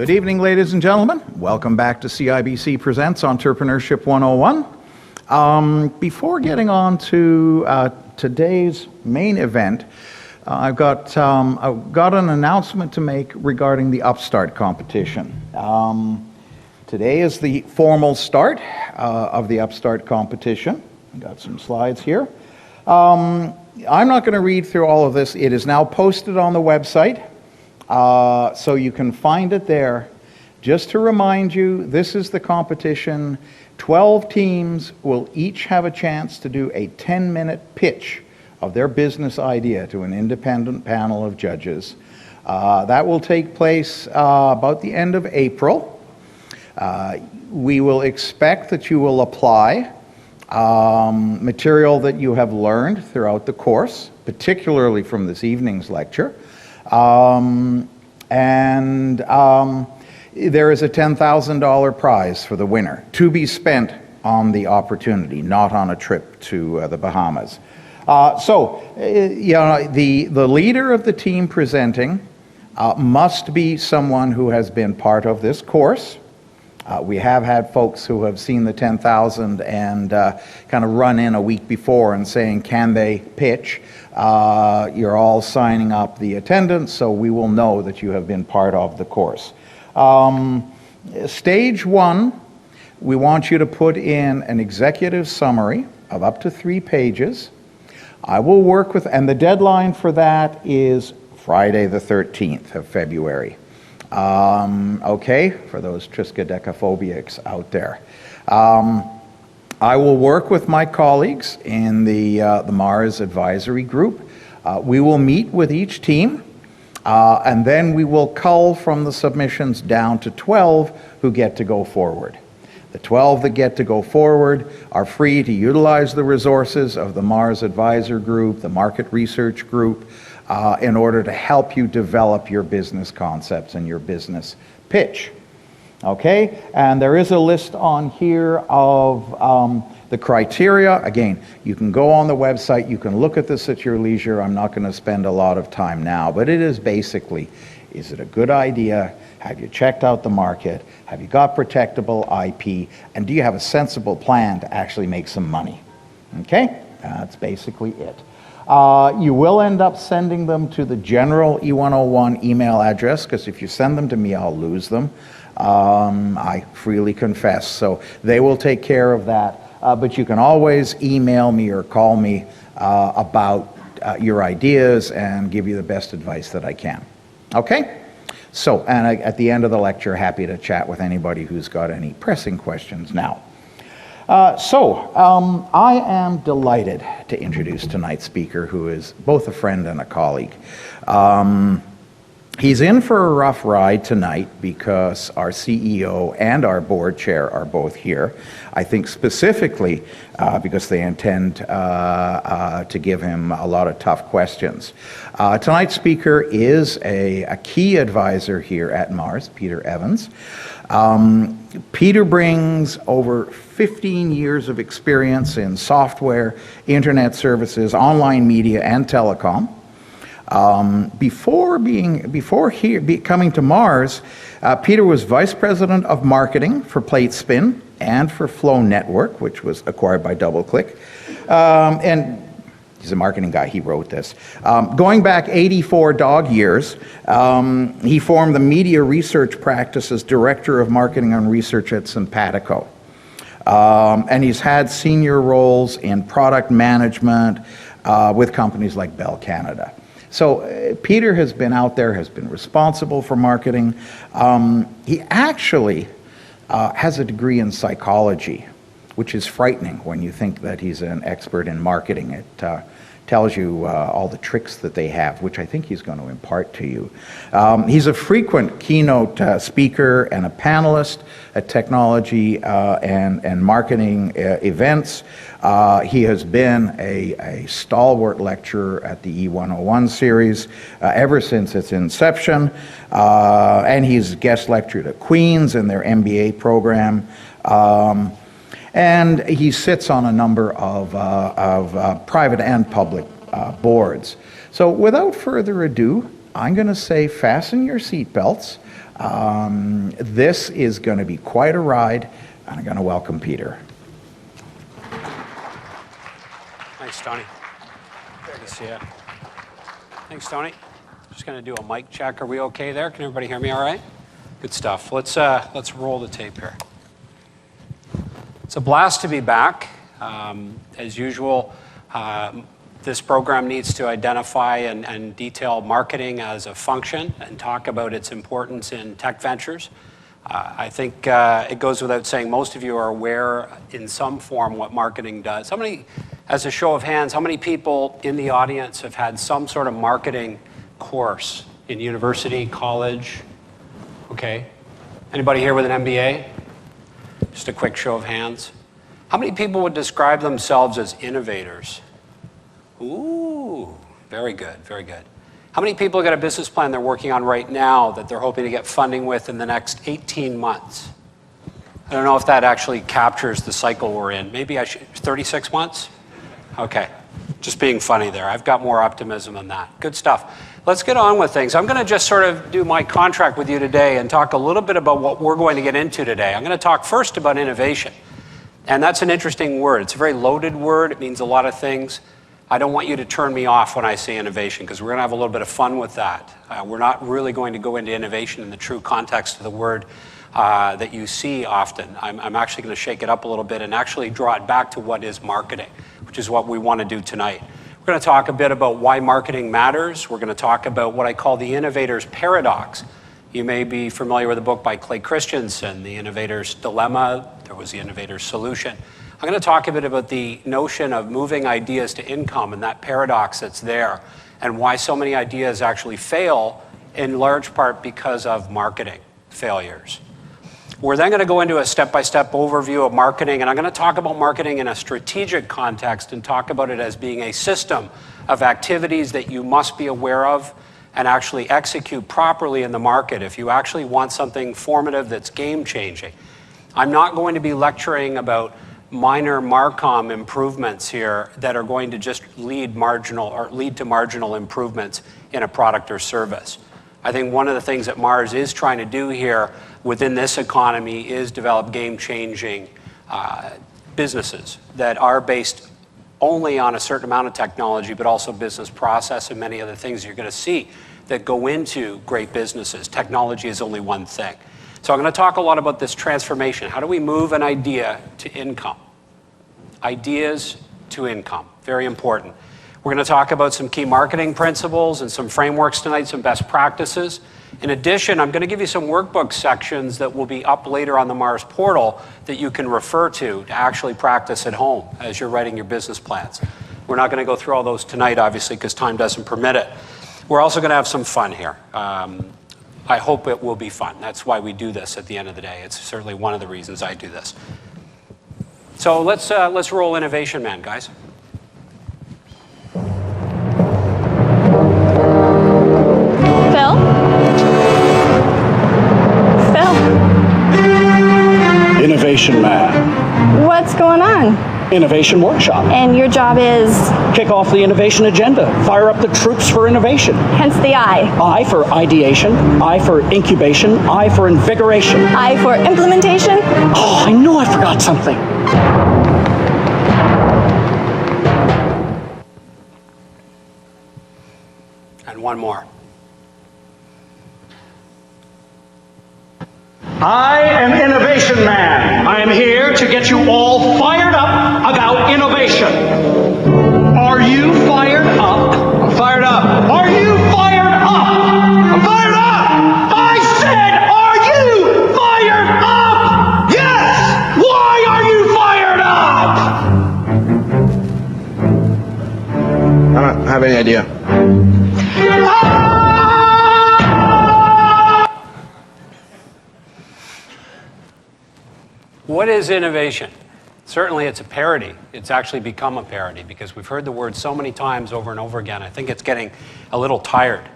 Good evening, ladies and gentlemen. Welcome back to CIBC Presents Entrepreneurship 101. Before getting on to today's main event, I've got an announcement to make regarding the Upstart competition. Today is the formal start of the Upstart competition. I've got some slides here. I'm not going to read through all of this. It is now posted on the website, so you can find it there. Just to remind you, this is the competition. 12 teams will each have a chance to do a 10-minute pitch of their business idea to an independent panel of judges. That will take place about the end of April. We will expect that you will apply material that you have learned throughout the course, particularly from this evening's lecture. There is a $10,000 prize for the winner to be spent on the opportunity, not on a trip to the Bahamas. The leader of the team presenting must be someone who has been part of this course. We have had folks who have seen the 10,000 and kind of run in a week before and saying, can they pitch? You're all signing up the attendance, so we will know that you have been part of the course. Stage 1, we want you to put in an executive summary of up to 3 pages. I will work with, and the deadline for that is Friday the 13th of February. Okay, for those triskaidekaphobics out there. I will work with my colleagues in the Mars advisory group. We will meet with each team, and then we will cull from the submissions down to 12 who get to go forward. The 12 that get to go forward are free to utilize the resources of the Mars Advisor Group, the Market Research Group, in order to help you develop your business concepts and your business pitch. Okay, and there is a list on here of the criteria. Again, you can go on the website, you can look at this at your leisure. I'm not going to spend a lot of time now, but it is basically, is it a good idea? Have you checked out the market? Have you got protectable IP? And do you have a sensible plan to actually make some money? Okay, that's basically it. You will end up sending them to the general E101 email address, because if you send them to me, I'll lose them. I freely confess. So they will take care of that. But you can always email me or call me about your ideas and give you the best advice that I can. Okay? So, and at the end of the lecture, happy to chat with anybody who's got any pressing questions now. I am delighted to introduce tonight's speaker, who is both a friend and a colleague. He's in for a rough ride tonight because our CEO and our board chair are both here. I think specifically because they intend to give him a lot of tough questions. Tonight's speaker is a key advisor here at Mars, Peter Evans. Peter brings over 15 years of experience in software, internet services, online media, and telecom. Before coming to Mars, Peter was Vice President of Marketing for PlateSpin and for Flow Network, which was acquired by DoubleClick. And he's a marketing guy, he wrote this. Going back 84 dog years, he formed the media research practice as Director of Marketing and Research at Simpatico. And he's had senior roles in product management with companies like Bell Canada. So Peter has been out there, has been responsible for marketing. He actually has a degree in psychology, which is frightening when you think that he's an expert in marketing. It tells you all the tricks that they have, which I think he's going to impart to you. He's a frequent keynote speaker and a panelist at technology and marketing events. He has been a stalwart lecturer at the E101 series ever since its inception, and he's guest lectured at Queen's in their MBA program. And he sits on a number of private and public boards. So without further ado, I'm going to say fasten your seatbelts. This is going to be quite a ride, and I'm going to welcome Peter. Thanks, Tony. Good to see you. Thanks, Tony. Just going to do a mic check. Are we okay there? Can everybody hear me all right? Good stuff. Let's roll the tape here. It's a blast to be back. As usual, this program needs to identify and detail marketing as a function and talk about its importance in tech ventures. I think it goes without saying most of you are aware in some form what marketing does. How many, as a show of hands, how many people in the audience have had some sort of marketing course in university, college? Okay. Anybody here with an MBA? Just a quick show of hands. How many people would describe themselves as innovators? Ooh, very good, very good. How many people got a business plan they're working on right now that they're hoping to get funding with in the next 18 months? I don't know if that actually captures the cycle we're in. Maybe I should, 36 months? Okay, just being funny there. I've got more optimism than that. Good stuff. Let's get on with things. I'm going to just sort of do my contract with you today and talk a little bit about what we're going to get into today. I'm going to talk first about innovation. And that's an interesting word. It's a very loaded word. It means a lot of things. I don't want you to turn me off when I say innovation, because we're going to have a little bit of fun with that. We're not really going to go into innovation in the true context of the word that you see often. I'm actually going to shake it up a little bit and actually draw it back to what is marketing, which is what we want to do tonight. We're going to talk a bit about why marketing matters. We're going to talk about what I call the innovator's paradox. You may be familiar with a book by Clay Christensen, The Innovator's Dilemma. There was The Innovator's Solution. I'm going to talk a bit about the notion of moving ideas to income and that paradox that's there, and why so many ideas actually fail, in large part because of marketing failures. We're then going to go into a step-by-step overview of marketing, and I'm going to talk about marketing in a strategic context and talk about it as being a system of activities that you must be aware of and actually execute properly in the market if you actually want something formative that's game-changing. I'm not going to be lecturing about minor Marcom improvements here that are going to just lead to marginal improvements in a product or service. I think one of the things that Mars is trying to do here within this economy is develop game-changing businesses that are based only on a certain amount of technology, but also business process and many other things you're going to see that go into great businesses. Technology is only one thing. So I'm going to talk a lot about this transformation. How do we move an idea to income? Ideas to income, very important. We're going to talk about some key marketing principles and some frameworks tonight, some best practices. In addition, I'm going to give you some workbook sections that will be up later on the Mars portal that you can refer to actually practice at home as you're writing your business plans. We're not going to go through all those tonight, obviously, because time doesn't permit it. We're also going to have some fun here. I hope it will be fun. That's why we do this at the end of the day. It's certainly one of the reasons I do this. So let's roll Innovation Man, guys. Innovation Man. What's going on? Innovation Workshop. And your job is? Kick off the innovation agenda. Fire up the troops for innovation. Hence the I. I for ideation. I for incubation. I for invigoration. I for implementation. Oh, I knew I forgot something. And one more. I am Innovation Man. I am here to get you all fired up about innovation. Are you fired up? I'm fired up. Are you fired up? I'm fired up. I said, are you fired up? Yes. Why are you fired up? I don't have any idea. What is innovation? Certainly it's a parody. It's actually become a parody because we've heard the word so many times over and over again. I think it's getting a little tired.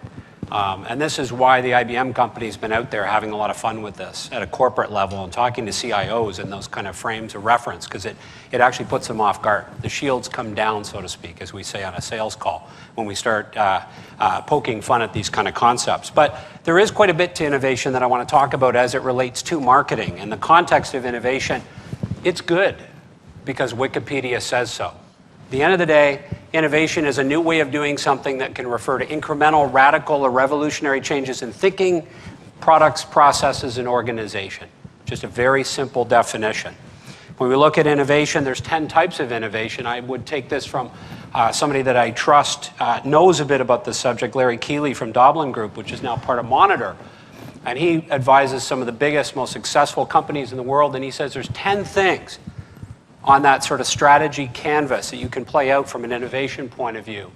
And this is why the IBM company's been out there having a lot of fun with this at a corporate level and talking to CIOs in those kind of frames of reference, because it actually puts them off guard. The shields come down, so to speak, as we say on a sales call, when we start poking fun at these kind of concepts. But there is quite a bit to innovation that I want to talk about as it relates to marketing. In the context of innovation, it's good because Wikipedia says so. At the end of the day, innovation is a new way of doing something that can refer to incremental, radical, or revolutionary changes in thinking, products, processes, and organization. Just a very simple definition. When we look at innovation, there's 10 types of innovation. I would take this from somebody that I trust knows a bit about the subject, Larry Keeley from Doblin Group, which is now part of Monitor. And he advises some of the biggest, most successful companies in the world, and he says there's 10 things on that sort of strategy canvas that you can play out from an innovation point of view.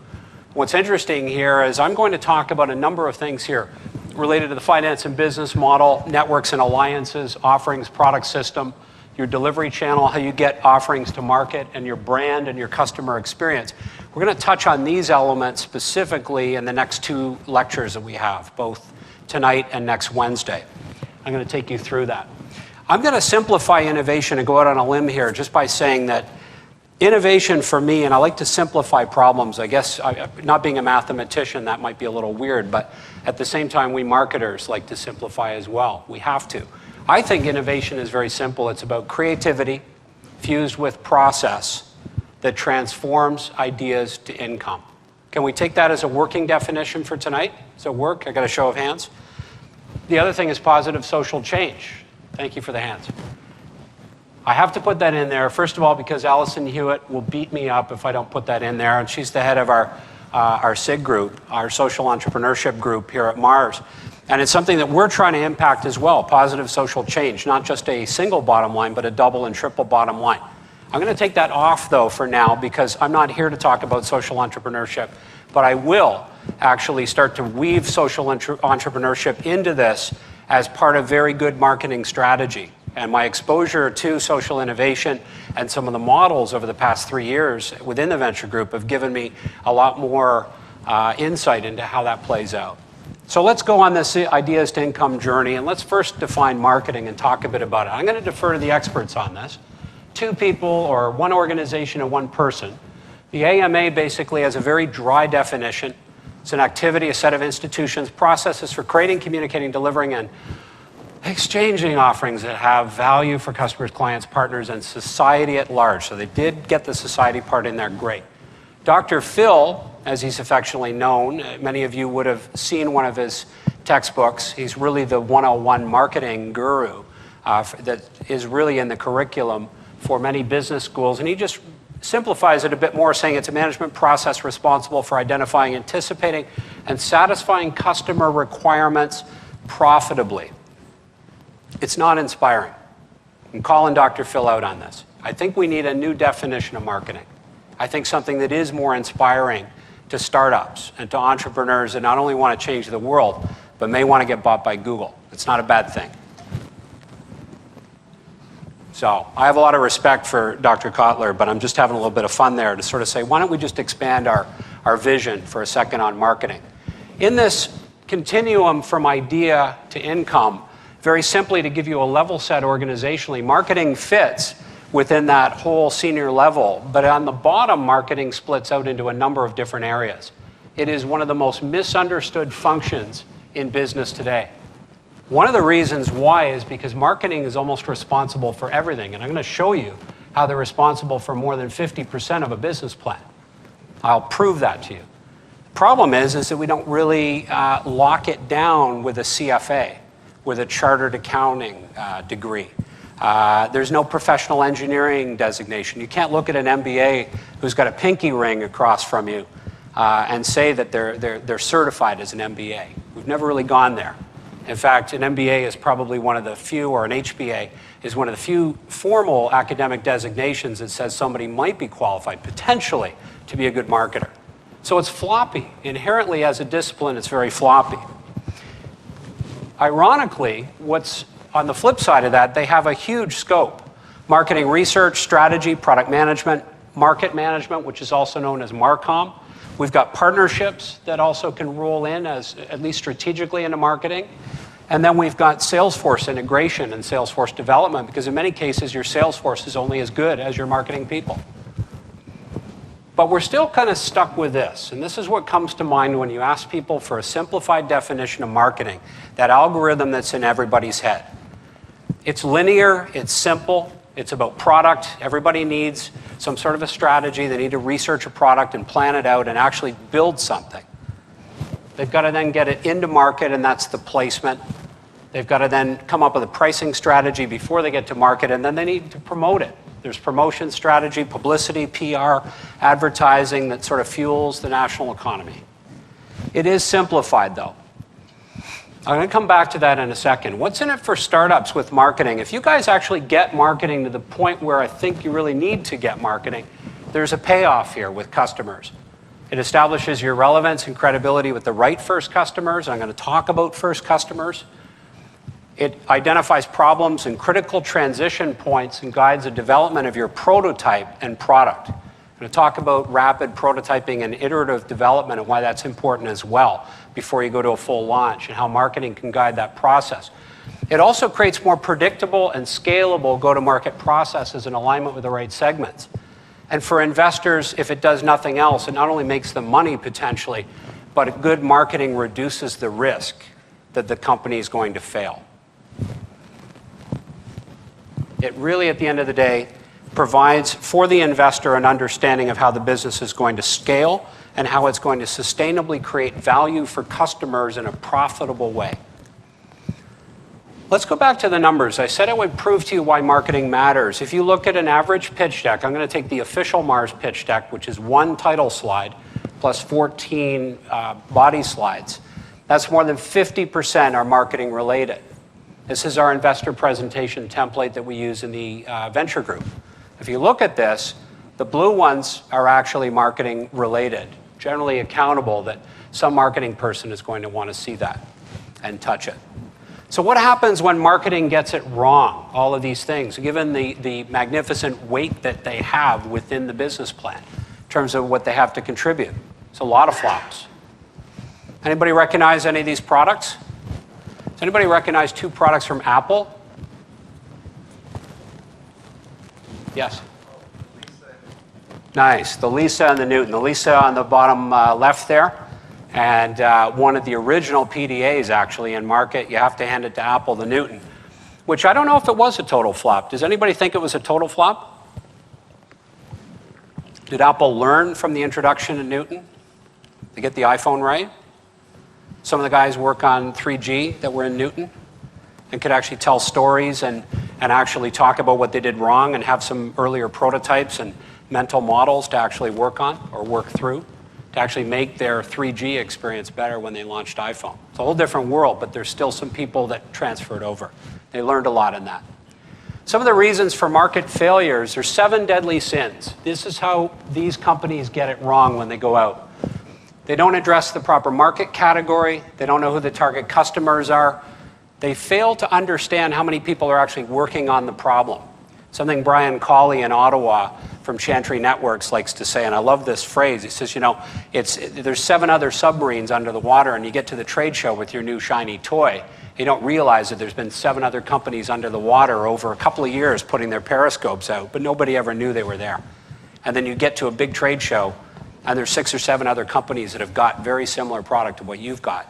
What's interesting here is I'm going to talk about a number of things here related to the finance and business model, networks and alliances, offerings, product system, your delivery channel, how you get offerings to market, and your brand and your customer experience. We're going to touch on these elements specifically in the next 2 lectures that we have, both tonight and next Wednesday. I'm going to take you through that. I'm going to simplify innovation and go out on a limb here just by saying that innovation for me, and I like to simplify problems. I guess, not being a mathematician, that might be a little weird, but at the same time, we marketers like to simplify as well. We have to. I think innovation is very simple. It's about creativity fused with process that transforms ideas to income. Can we take that as a working definition for tonight? Does it work? I got a show of hands. The other thing is positive social change. Thank you for the hands. I have to put that in there, first of all, because Alison Hewitt will beat me up if I don't put that in there, and she's the head of our SIG group, our social entrepreneurship group here at Mars. And it's something that we're trying to impact as well, positive social change, not just a single bottom line, but a double and triple bottom line. I'm going to take that off, though, for now, because I'm not here to talk about social entrepreneurship, but I will actually start to weave social entrepreneurship into this as part of very good marketing strategy. And my exposure to social innovation and some of the models over the past 3 years within the venture group have given me a lot more insight into how that plays out. So let's go on this ideas to income journey, and let's first define marketing and talk a bit about it. I'm going to defer to the experts on this. 2 people or 1 organization and 1 person. The AMA basically has a very dry definition. It's an activity, a set of institutions, processes for creating, communicating, delivering, and exchanging offerings that have value for customers, clients, partners, and society at large. So they did get the society part in there, great. Dr. Phil, as he's affectionately known, many of you would have seen one of his textbooks. He's really the 101 marketing guru that is really in the curriculum for many business schools. And he just simplifies it a bit more, saying it's a management process responsible for identifying, anticipating, and satisfying customer requirements profitably. It's not inspiring. I'm calling Dr. Phil out on this. I think we need a new definition of marketing. I think something that is more inspiring to startups and to entrepreneurs that not only want to change the world, but may want to get bought by Google. It's not a bad thing. So I have a lot of respect for Dr. Kotler, but I'm just having a little bit of fun there to sort of say, why don't we just expand our vision for a second on marketing? In this continuum from idea to income, very simply to give you a level set organizationally, marketing fits within that whole senior level, but on the bottom, marketing splits out into a number of different areas. It is one of the most misunderstood functions in business today. One of the reasons why is because marketing is almost responsible for everything, and I'm going to show you how they're responsible for more than 50% of a business plan. I'll prove that to you. The problem is that we don't really lock it down with a CFA, with a chartered accounting degree. There's no professional engineering designation. You can't look at an MBA who's got a pinky ring across from you and say that they're certified as an MBA. We've never really gone there. In fact, an MBA is probably one of the few, or an HBA is one of the few formal academic designations that says somebody might be qualified, potentially, to be a good marketer. So it's floppy. Inherently, as a discipline, it's very floppy. Ironically, what's on the flip side of that, they have a huge scope. Marketing research, strategy, product management, market management, which is also known as MarCom, We've got partnerships that also can roll in as at least strategically into marketing. And then we've got Salesforce integration and Salesforce development, because in many cases, your Salesforce is only as good as your marketing people. But we're still kind of stuck with this. And this is what comes to mind when you ask people for a simplified definition of marketing, that algorithm that's in everybody's head. It's linear, it's simple, it's about product. Everybody needs some sort of a strategy. They need to research a product and plan it out and actually build something. They've got to then get it into market, and that's the placement. They've got to then come up with a pricing strategy before they get to market, and then they need to promote it. There's promotion strategy, publicity, PR, advertising that sort of fuels the national economy. It is simplified, though. I'm going to come back to that in a second. What's in it for startups with marketing? If you guys actually get marketing to the point where I think you really need to get marketing, there's a payoff here with customers. It establishes your relevance and credibility with the right first customers. I'm going to talk about first customers. It identifies problems and critical transition points and guides the development of your prototype and product. I'm going to talk about rapid prototyping and iterative development and why that's important as well before you go to a full launch, and how marketing can guide that process. It also creates more predictable and scalable go-to-market processes in alignment with the right segments. And for investors, if it does nothing else, it not only makes them money potentially, but good marketing reduces the risk that the company is going to fail. It really, at the end of the day, provides for the investor an understanding of how the business is going to scale and how it's going to sustainably create value for customers in a profitable way. Let's go back to the numbers. I said I would prove to you why marketing matters. If you look at an average pitch deck, I'm going to take the official Mars pitch deck, which is one title slide plus 14 body slides. That's more than 50% are marketing related. This is our investor presentation template that we use in the venture group. If you look at this, the blue ones are actually marketing related, generally accountable that some marketing person is going to want to see that and touch it. So what happens when marketing gets it wrong, all of these things, given the magnificent weight that they have within the business plan in terms of what they have to contribute? It's a lot of flops. Anybody recognize any of these products? Does anybody recognize two products from Apple? Yes. Nice. The Lisa and the Newton. The Lisa on the bottom left there, and one of the original PDAs actually in market. You have to hand it to Apple, the Newton, which I don't know if it was a total flop. Does anybody think it was a total flop? Did Apple learn from the introduction of Newton to get the iPhone right? Some of the guys work on 3G that were in Newton and could actually tell stories and actually talk about what they did wrong and have some earlier prototypes and mental models to actually work on or work through to actually make their 3G experience better when they launched iPhone. It's a whole different world, but there's still some people that transferred over. They learned a lot in that. Some of the reasons for market failures, there's 7 deadly sins. This is how these companies get it wrong when they go out. They don't address the proper market category. They don't know who the target customers are. They fail to understand how many people are actually working on the problem. Something Brian Colley in Ottawa from Chantry Networks likes to say, and I love this phrase. He says, you know, there's 7 other submarines under the water, and you get to the trade show with your new shiny toy. You don't realize that there's been 7 other companies under the water over a couple of years putting their periscopes out, but nobody ever knew they were there. And then you get to a big trade show, and there's 6 or 7 other companies that have got very similar product to what you've got.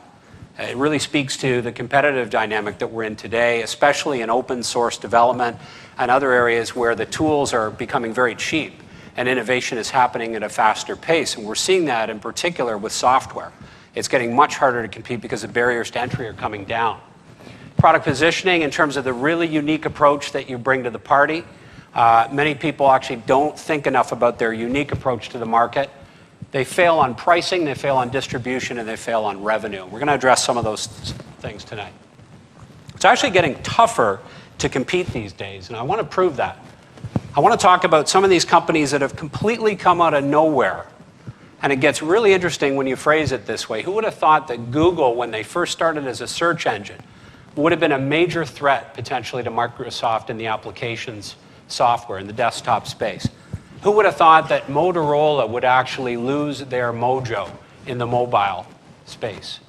It really speaks to the competitive dynamic that we're in today, especially in open source development and other areas where the tools are becoming very cheap and innovation is happening at a faster pace. And we're seeing that in particular with software. It's getting much harder to compete because the barriers to entry are coming down. Product positioning in terms of the really unique approach that you bring to the party. Many people actually don't think enough about their unique approach to the market. They fail on pricing, they fail on distribution, and they fail on revenue. We're going to address some of those things tonight. It's actually getting tougher to compete these days, and I want to prove that. I want to talk about some of these companies that have completely come out of nowhere. And it gets really interesting when you phrase it this way. Who would have thought that Google, when they first started as a search engine, would have been a major threat potentially to Microsoft in the applications software, in the desktop space? Who would have thought that Motorola would actually lose their mojo in the mobile space?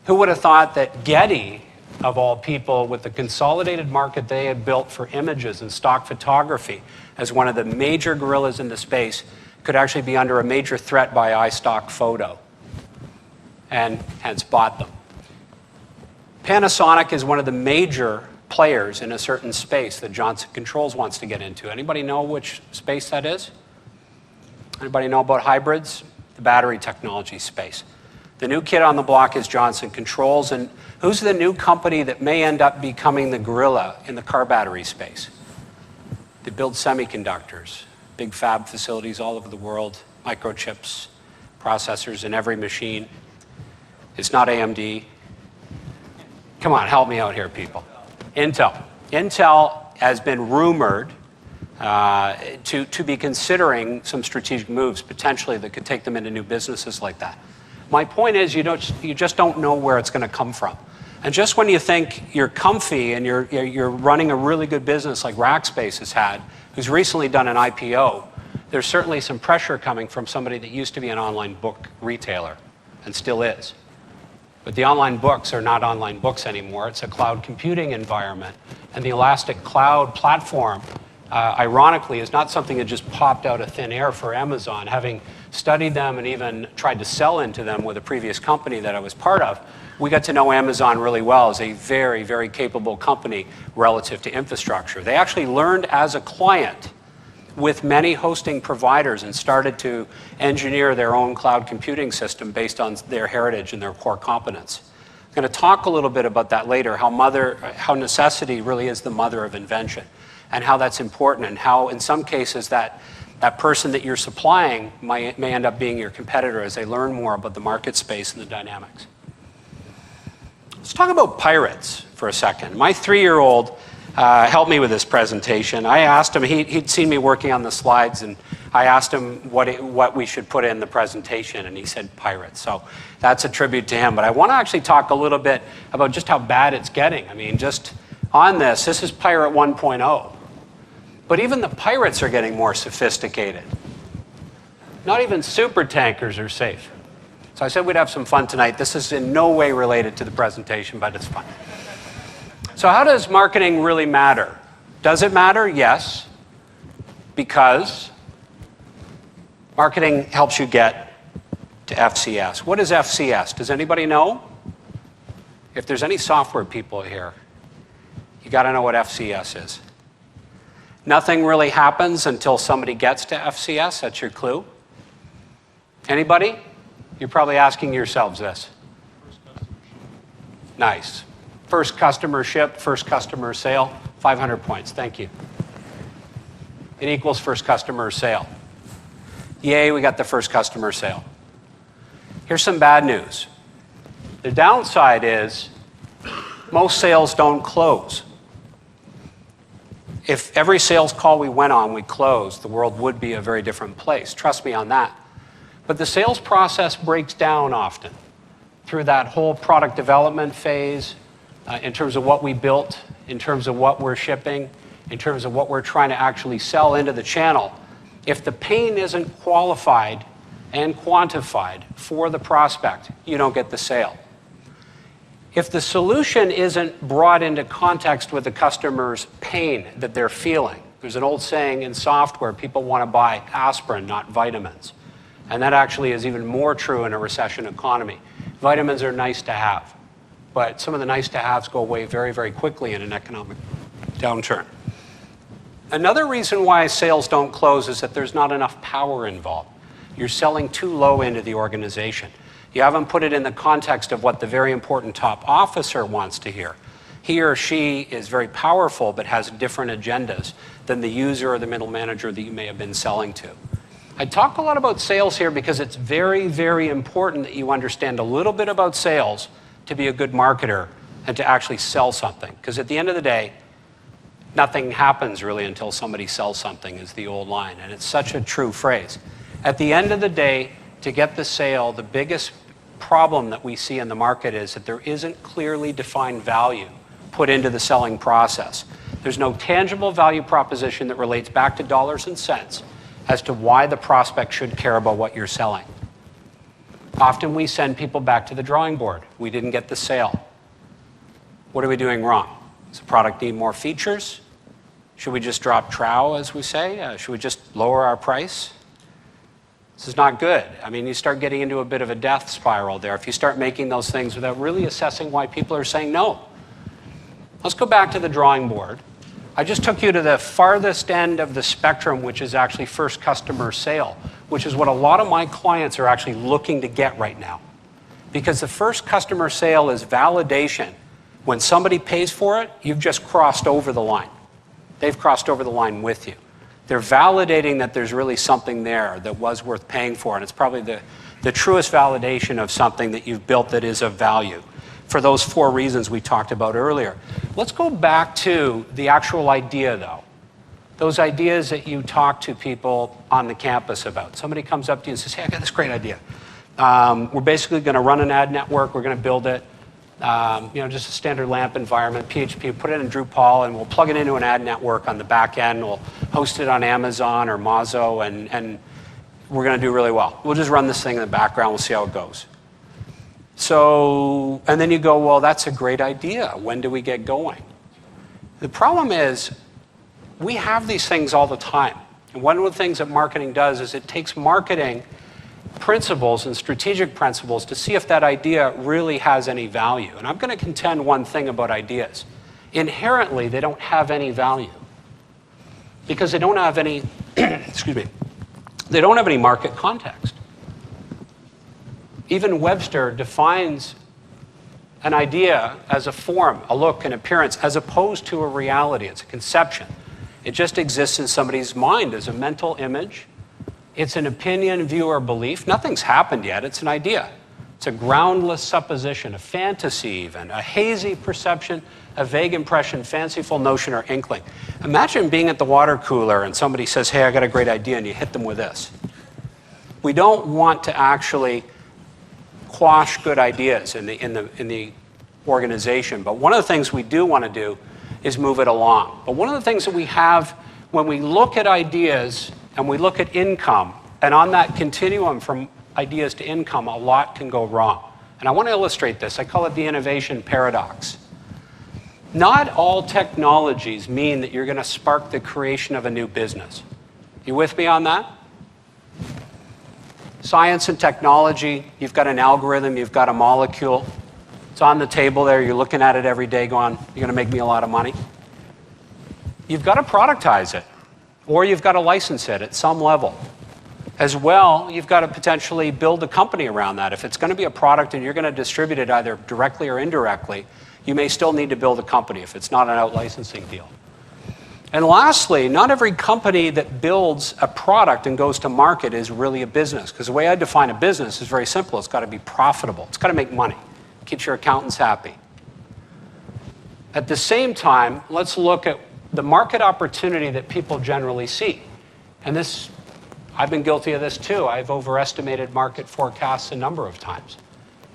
Who would have thought that Getty, of all people, with the consolidated market they had built for images and stock photography as one of the major gorillas in the space, could actually be under a major threat by iStock Photo, and hence bought them. Panasonic is one of the major players in a certain space that Johnson Controls wants to get into. Anybody know which space that is? Anybody know about hybrids? The battery technology space. The new kid on the block is Johnson Controls, and who's the new company that may end up becoming the gorilla in the car battery space? They build semiconductors, big fab facilities all over the world, microchips, processors in every machine. It's not AMD. Come on, help me out here, people. Intel. Intel has been rumored to be considering some strategic moves, potentially, that could take them into new businesses like that. My point is, you just don't know where it's going to come from. And just when you think you're comfy and you're running a really good business like Rackspace has had, who's recently done an IPO, there's certainly some pressure coming from somebody that used to be an online book retailer and still is. But the online books are not online books anymore. It's a cloud computing environment. And the Elastic Cloud platform, ironically, is not something that just popped out of thin air for Amazon. Having studied them and even tried to sell into them with a previous company that I was part of, we got to know Amazon really well as a very, very capable company relative to infrastructure. They actually learned as a client with many hosting providers and started to engineer their own cloud computing system based on their heritage and their core competence. I'm going to talk a little bit about that later, how necessity really is the mother of invention, and how that's important, and how in some cases that person that you're supplying may end up being your competitor as they learn more about the market space and the dynamics. Let's talk about pirates for a second. My 3-year-old helped me with this presentation. I asked him, he'd seen me working on the slides, and I asked him what we should put in the presentation, and he said pirates. So that's a tribute to him. But I want to actually talk a little bit about just how bad it's getting. I mean, just on this is Pirate 1.0. But even the pirates are getting more sophisticated. Not even super tankers are safe. So I said we'd have some fun tonight. This is in no way related to the presentation, but it's fun. So how does marketing really matter? Does it matter? Yes. Because marketing helps you get to FCS. What is FCS? Does anybody know? If there's any software people here, you got to know what FCS is. Nothing really happens until somebody gets to FCS. That's your clue. Anybody? You're probably asking yourselves this. Nice. First customer ship, first customer sale, 500 points. Thank you. It equals first customer sale. Yay, we got the first customer sale. Here's some bad news. The downside is most sales don't close. If every sales call we went on, we closed, the world would be a very different place. Trust me on that. But the sales process breaks down often through that whole product development phase, in terms of what we built, in terms of what we're shipping, in terms of what we're trying to actually sell into the channel. If the pain isn't qualified and quantified for the prospect, you don't get the sale. If the solution isn't brought into context with the customer's pain that they're feeling, there's an old saying in software, people want to buy aspirin, not vitamins. And that actually is even more true in a recession economy. Vitamins are nice to have, but some of the nice to haves go away very, very quickly in an economic downturn. Another reason why sales don't close is that there's not enough power involved. You're selling too low into the organization. You haven't put it in the context of what the very important top officer wants to hear. He or she is very powerful, but has different agendas than the user or the middle manager that you may have been selling to. I talk a lot about sales here because it's very, very important that you understand a little bit about sales to be a good marketer and to actually sell something. Because at the end of the day, nothing happens really until somebody sells something, is the old line. And it's such a true phrase. At the end of the day, to get the sale, the biggest problem that we see in the market is that there isn't clearly defined value put into the selling process. There's no tangible value proposition that relates back to dollars and cents as to why the prospect should care about what you're selling. Often we send people back to the drawing board. We didn't get the sale. What are we doing wrong? Does the product need more features? Should we just drop trow, as we say? Should we just lower our price? This is not good. I mean, you start getting into a bit of a death spiral there if you start making those things without really assessing why people are saying no. Let's go back to the drawing board. I just took you to the farthest end of the spectrum, which is actually first customer sale, which is what a lot of my clients are actually looking to get right now. Because the first customer sale is validation. When somebody pays for it, you've just crossed over the line. They've crossed over the line with you. They're validating that there's really something there that was worth paying for, and it's probably the truest validation of something that you've built that is of value, for those 4 reasons we talked about earlier. Let's go back to the actual idea, though. Those ideas that you talk to people on the campus about. Somebody comes up to you and says, hey, I got this great idea. We're basically going to run an ad network. We're going to build it. Just a standard LAMP environment, PHP, put it in Drupal, and we'll plug it into an ad network on the back end. We'll host it on Amazon or Mazo, and we're going to do really well. We'll just run this thing in the background. We'll see how it goes. So, and then you go, well, that's a great idea. When do we get going? The problem is we have these things all the time. And one of the things that marketing does is it takes marketing principles and strategic principles to see if that idea really has any value. And I'm going to contend one thing about ideas. Inherently, they don't have any value because they don't have any, excuse me, they don't have any market context. Even Webster defines an idea as a form, a look, an appearance, as opposed to a reality. It's a conception. It just exists in somebody's mind as a mental image. It's an opinion, view, or belief. Nothing's happened yet. It's an idea. It's a groundless supposition, a fantasy even, a hazy perception, a vague impression, fanciful notion, or inkling. Imagine being at the water cooler and somebody says, hey, I got a great idea, and you hit them with this. We don't want to actually quash good ideas in the organization, but one of the things we do want to do is move it along. But one of the things that we have when we look at ideas and we look at income, and on that continuum from ideas to income, a lot can go wrong. And I want to illustrate this. I call it the innovation paradox. Not all technologies mean that you're going to spark the creation of a new business. You with me on that? Science and technology, you've got an algorithm, you've got a molecule. It's on the table there, you're looking at it every day going, you're going to make me a lot of money. You've got to productize it, or you've got to license it at some level. As well, you've got to potentially build a company around that. If it's going to be a product and you're going to distribute it either directly or indirectly, you may still need to build a company if it's not an out-licensing deal. And lastly, not every company that builds a product and goes to market is really a business, because the way I define a business is very simple. It's got to be profitable. It's got to make money. Keeps your accountants happy. At the same time, let's look at the market opportunity that people generally see. And this, I've been guilty of this too. I've overestimated market forecasts a number of times.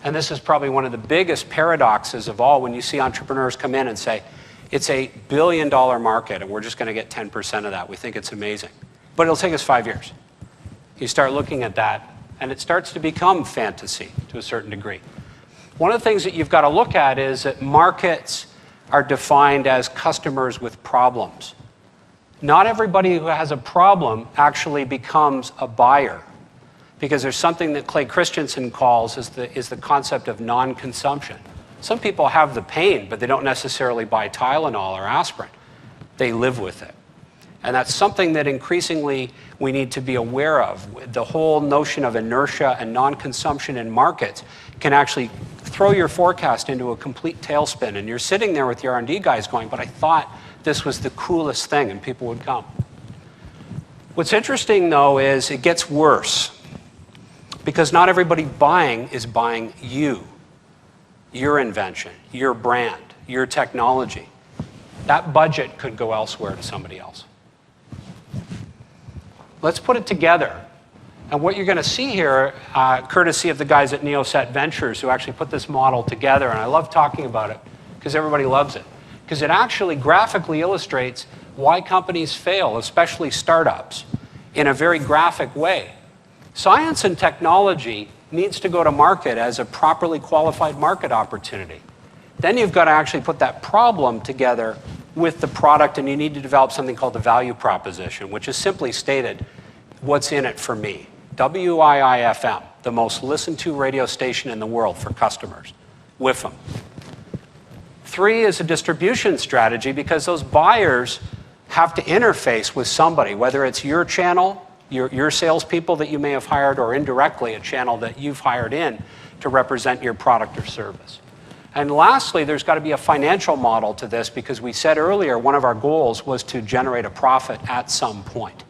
And this is probably one of the biggest paradoxes of all when you see entrepreneurs come in and say, it's a $1 billion market and we're just going to get 10% of that. We think it's amazing. But it'll take us 5 years. You start looking at that and it starts to become fantasy to a certain degree. One of the things that you've got to look at is that markets are defined as customers with problems. Not everybody who has a problem actually becomes a buyer, because there's something that Clay Christensen calls is the concept of non-consumption. Some people have the pain, but they don't necessarily buy Tylenol or aspirin. They live with it. And that's something that increasingly we need to be aware of. The whole notion of inertia and non-consumption in markets can actually throw your forecast into a complete tailspin. And you're sitting there with your R&D guys going, but I thought this was the coolest thing, and people would come. What's interesting, though, is it gets worse. Because not everybody buying is buying you, your invention, your brand, your technology. That budget could go elsewhere to somebody else. Let's put it together. And what you're going to see here, courtesy of the guys at Neoset Ventures who actually put this model together, and I love talking about it because everybody loves it, because it actually graphically illustrates why companies fail, especially startups. in a very graphic way. Science and technology needs to go to market as a properly qualified market opportunity. Then you've got to actually put that problem together with the product, and you need to develop something called the value proposition, which is simply stated, what's in it for me? WIIFM, the most listened to radio station in the world for customers, WIFM. 3 is a distribution strategy, because those buyers have to interface with somebody, whether it's your channel, your salespeople that you may have hired, or indirectly a channel that you've hired in to represent your product or service. And lastly, there's got to be a financial model to this, because we said earlier one of our goals was to generate a profit at some point.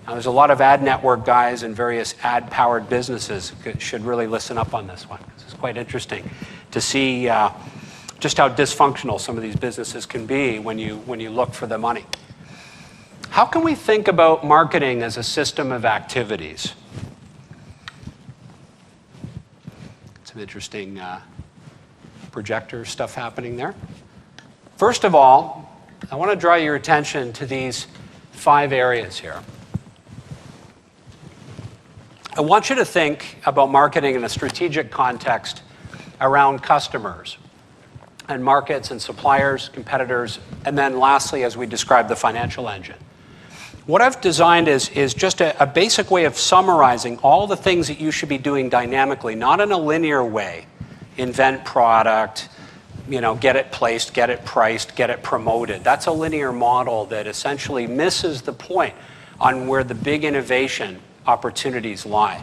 Now, there's a lot of ad network guys and various ad-powered businesses that should really listen up on this one. It's quite interesting to see just how dysfunctional some of these businesses can be when you look for the money. How can we think about marketing as a system of activities? Some interesting projector stuff happening there. First of all, I want to draw your attention to these 5 areas here. I want you to think about marketing in a strategic context around customers and markets and suppliers, competitors, and then lastly, as we describe, the financial engine. What I've designed is just a basic way of summarizing all the things that you should be doing dynamically, not in a linear way. Invent product, get it placed, get it priced, get it promoted. That's a linear model that essentially misses the point on where the big innovation opportunities lie.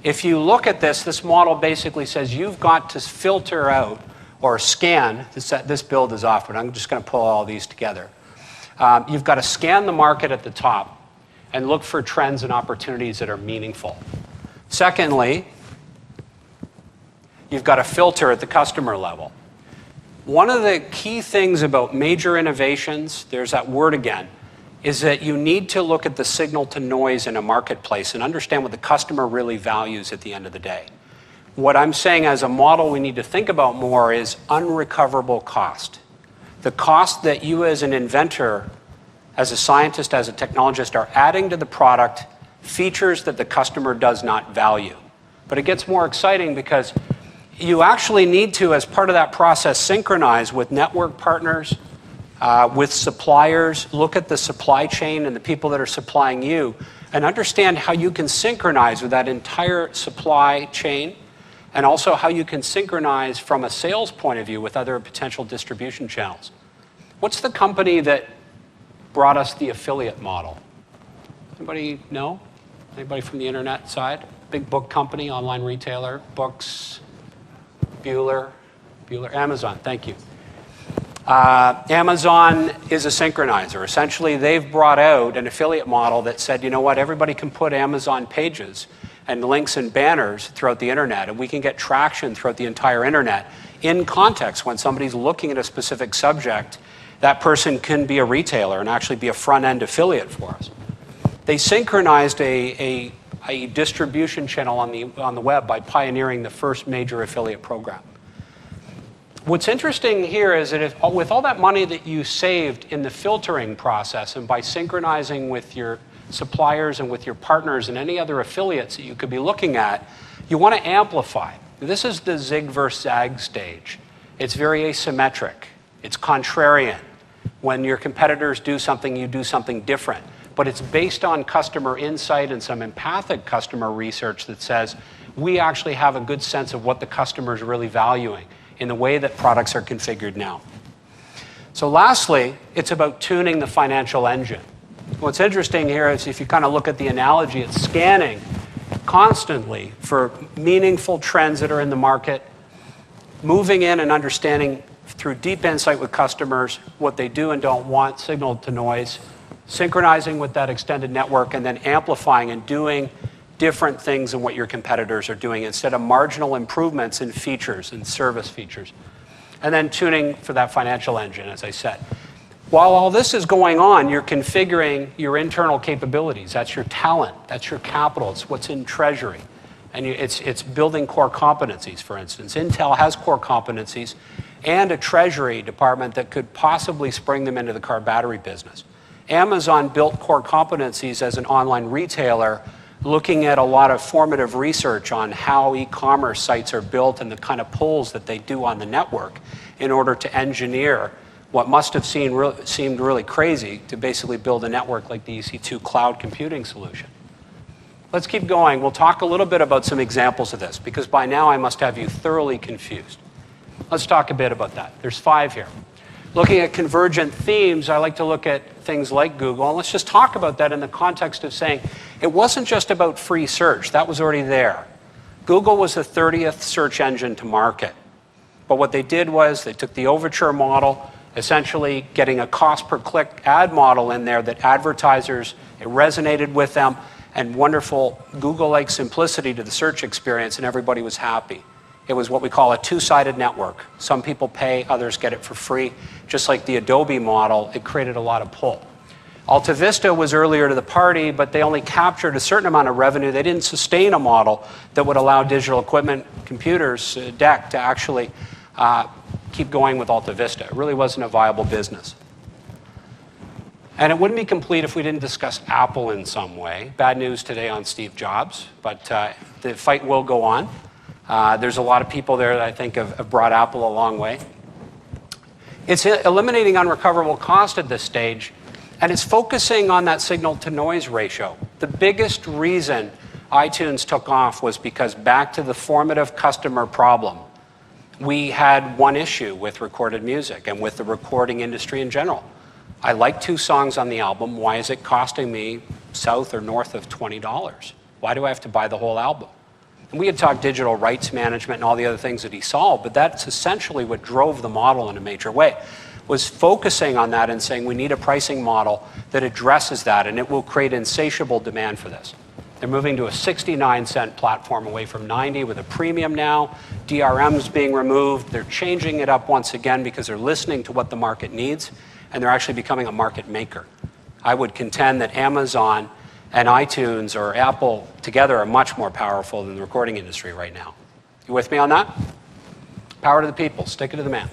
If you look at this model basically says you've got to filter out or scan, this build is off, but I'm just going to pull all these together. You've got to scan the market at the top and look for trends and opportunities that are meaningful. Secondly, you've got to filter at the customer level. One of the key things about major innovations, there's that word again, is that you need to look at the signal to noise in a marketplace and understand what the customer really values at the end of the day. What I'm saying as a model we need to think about more is unrecoverable cost. The cost that you as an inventor, as a scientist, as a technologist, are adding to the product, features that the customer does not value. But it gets more exciting because you actually need to, as part of that process, synchronize with network partners, with suppliers, look at the supply chain and the people that are supplying you, and understand how you can synchronize with that entire supply chain, and also how you can synchronize from a sales point of view with other potential distribution channels. What's the company that brought us the affiliate model? Anybody know? Anybody from the internet side? Big book company, online retailer, books, Bueller, Amazon, thank you. Amazon is a synchronizer. Essentially, they've brought out an affiliate model that said, you know what, everybody can put Amazon pages and links and banners throughout the internet, and we can get traction throughout the entire internet. In context, when somebody's looking at a specific subject, that person can be a retailer and actually be a front-end affiliate for us. They synchronized a distribution channel on the web by pioneering the first major affiliate program. What's interesting here is that with all that money that you saved in the filtering process and by synchronizing with your suppliers and with your partners and any other affiliates that you could be looking at, you want to amplify. This is the zig versus zag stage. It's very asymmetric. It's contrarian. When your competitors do something, you do something different. But it's based on customer insight and some empathic customer research that says we actually have a good sense of what the customer is really valuing in the way that products are configured now. So lastly, it's about tuning the financial engine. What's interesting here is if you kind of look at the analogy, it's scanning constantly for meaningful trends that are in the market, moving in and understanding through deep insight with customers what they do and don't want, signal to noise, synchronizing with that extended network, and then amplifying and doing different things than what your competitors are doing instead of marginal improvements in features and service features. And then tuning for that financial engine, as I said. While all this is going on, you're configuring your internal capabilities. That's your talent. That's your capital. It's what's in treasury. And it's building core competencies, for instance. Intel has core competencies and a treasury department that could possibly spring them into the car battery business. Amazon built core competencies as an online retailer, looking at a lot of formative research on how e-commerce sites are built and the kind of pulls that they do on the network in order to engineer what must have seemed really crazy to basically build a network like the EC2 cloud computing solution. Let's keep going. We'll talk a little bit about some examples of this, because by now I must have you thoroughly confused. Let's talk a bit about that. There's 5 here. Looking at convergent themes, I like to look at things like Google, and let's just talk about that in the context of saying it wasn't just about free search. That was already there. Google was the 30th search engine to market. But what they did was they took the Overture model, essentially getting a cost per click ad model in there that advertisers, it resonated with them, and wonderful Google-like simplicity to the search experience, and everybody was happy. It was what we call a two-sided network. Some people pay, others get it for free. Just like the Adobe model, it created a lot of pull. Alta Vista was earlier to the party, but they only captured a certain amount of revenue. They didn't sustain a model that would allow digital equipment, computers, DEC to actually keep going with Alta Vista. It really wasn't a viable business. And it wouldn't be complete if we didn't discuss Apple in some way. Bad news today on Steve Jobs, but the fight will go on. There's a lot of people there that I think have brought Apple a long way. It's eliminating unrecoverable cost at this stage, and it's focusing on that signal-to-noise ratio. The biggest reason iTunes took off was because, back to the formative customer problem, we had one issue with recorded music and with the recording industry in general. I like 2 songs on the album. Why is it costing me south or north of $20? Why do I have to buy the whole album? And we had talked digital rights management and all the other things that he solved, but that's essentially what drove the model in a major way, was focusing on that and saying we need a pricing model that addresses that, and it will create insatiable demand for this. They're moving to a 69-cent platform away from 90 with a premium now. DRM's being removed. They're changing it up once again because they're listening to what the market needs, and they're actually becoming a market maker. I would contend that Amazon and iTunes or Apple together are much more powerful than the recording industry right now. You with me on that? Power to the people, stick it to the man.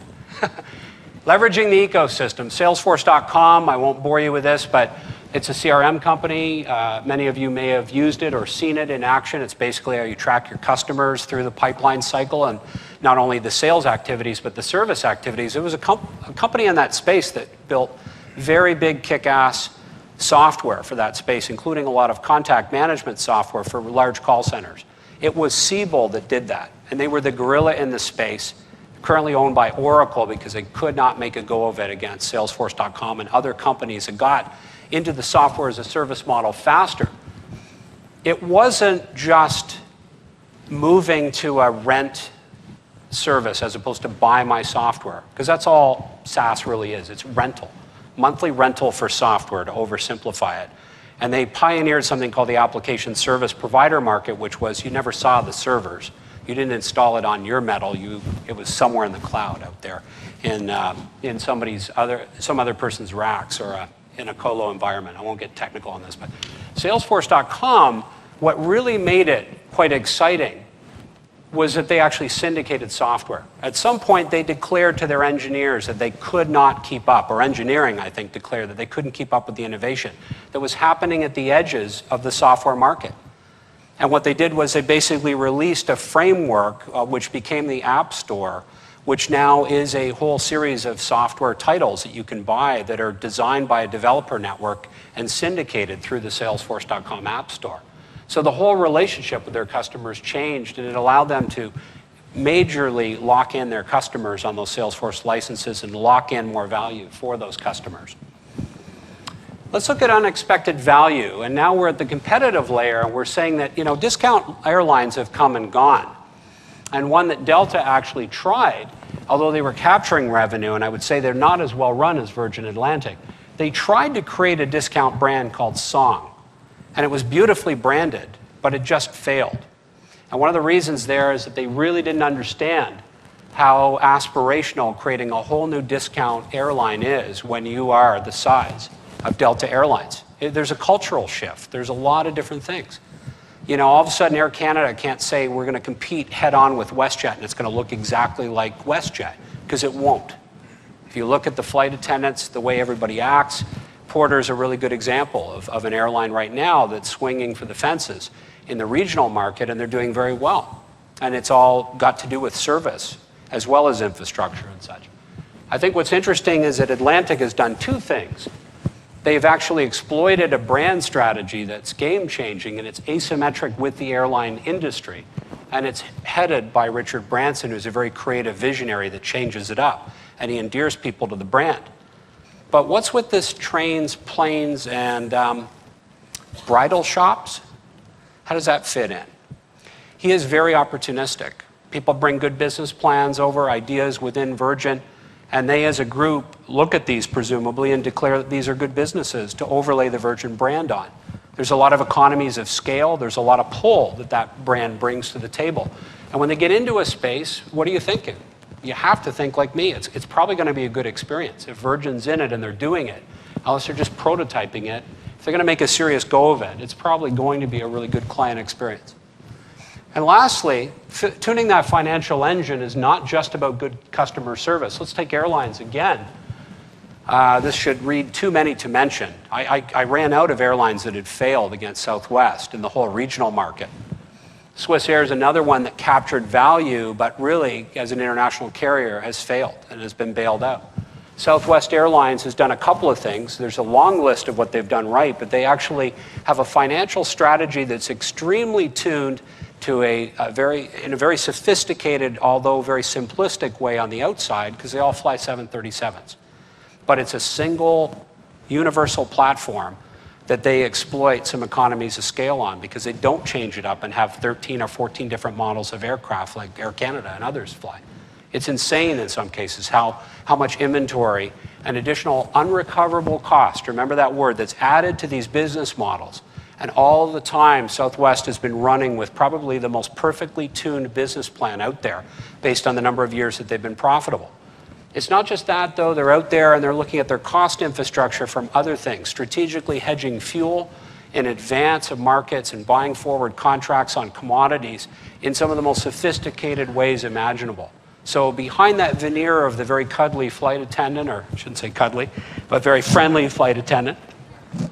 Leveraging the ecosystem. Salesforce.com, I won't bore you with this, but it's a CRM company. Many of you may have used it or seen it in action. It's basically how you track your customers through the pipeline cycle, and not only the sales activities, but the service activities. It was a company in that space that built very big kick-ass software for that space, including a lot of contact management software for large call centers. It was Siebel that did that, and they were the gorilla in the space, currently owned by Oracle because they could not make a go of it against Salesforce.com and other companies that got into the software as a service model faster. It wasn't just moving to a rent service as opposed to buy my software, because that's all SaaS really is. It's rental. Monthly rental for software, to oversimplify it. And they pioneered something called the application service provider market, which was you never saw the servers. You didn't install it on your metal. It was somewhere in the cloud out there in some other person's racks or in a colo environment. I won't get technical on this, but Salesforce.com, what really made it quite exciting was that they actually syndicated software. At some point, they declared to their engineers that they could not keep up, or engineering, I think, declared that they couldn't keep up with the innovation that was happening at the edges of the software market. And what they did was they basically released a framework which became the App Store, which now is a whole series of software titles that you can buy that are designed by a developer network and syndicated through the Salesforce.com App Store. So the whole relationship with their customers changed, and it allowed them to majorly lock in their customers on those Salesforce licenses and lock in more value for those customers. Let's look at unexpected value. And now we're at the competitive layer, and we're saying that, discount airlines have come and gone. And one that Delta actually tried, although they were capturing revenue, and I would say they're not as well run as Virgin Atlantic, they tried to create a discount brand called Song. And it was beautifully branded, but it just failed. And one of the reasons there is that they really didn't understand how aspirational creating a whole new discount airline is when you are the size of Delta Airlines. There's a cultural shift. There's a lot of different things. All of a sudden Air Canada can't say we're going to compete head-on with WestJet and it's going to look exactly like WestJet, because it won't. If you look at the flight attendants, the way everybody acts, Porter is a really good example of an airline right now that's swinging for the fences in the regional market, and they're doing very well. And it's all got to do with service as well as infrastructure and such. I think what's interesting is that Atlantic has done two things. They've actually exploited a brand strategy that's game-changing, and it's asymmetric with the airline industry. And it's headed by Richard Branson, who's a very creative visionary that changes it up, and he endears people to the brand. But what's with this trains, planes, and bridal shops? How does that fit in? He is very opportunistic. People bring good business plans over, ideas within Virgin, and they as a group look at these presumably and declare that these are good businesses to overlay the Virgin brand on. There's a lot of economies of scale. There's a lot of pull that that brand brings to the table. And when they get into a space, what are you thinking? You have to think like me. It's probably going to be a good experience. If Virgin's in it and they're doing it, unless they're just prototyping it, if they're going to make a serious go of it, it's probably going to be a really good client experience. And lastly, tuning that financial engine is not just about good customer service. Let's take airlines again. This should read too many to mention. I ran out of airlines that had failed against Southwest in the whole regional market. Swiss Air is another one that captured value, but really, as an international carrier, has failed and has been bailed out. Southwest Airlines has done a couple of things. There's a long list of what they've done right, but they actually have a financial strategy that's extremely tuned to in a very sophisticated, although very simplistic way on the outside, because they all fly 737s. But it's a single universal platform that they exploit some economies of scale on, because they don't change it up and have 13 or 14 different models of aircraft like Air Canada and others fly. It's insane in some cases how much inventory and additional unrecoverable cost, remember that word, that's added to these business models. And all the time, Southwest has been running with probably the most perfectly tuned business plan out there based on the number of years that they've been profitable. It's not just that, though. They're out there and they're looking at their cost infrastructure from other things, strategically hedging fuel in advance of markets and buying forward contracts on commodities in some of the most sophisticated ways imaginable. So behind that veneer of the very cuddly flight attendant, or I shouldn't say cuddly, but very friendly flight attendant,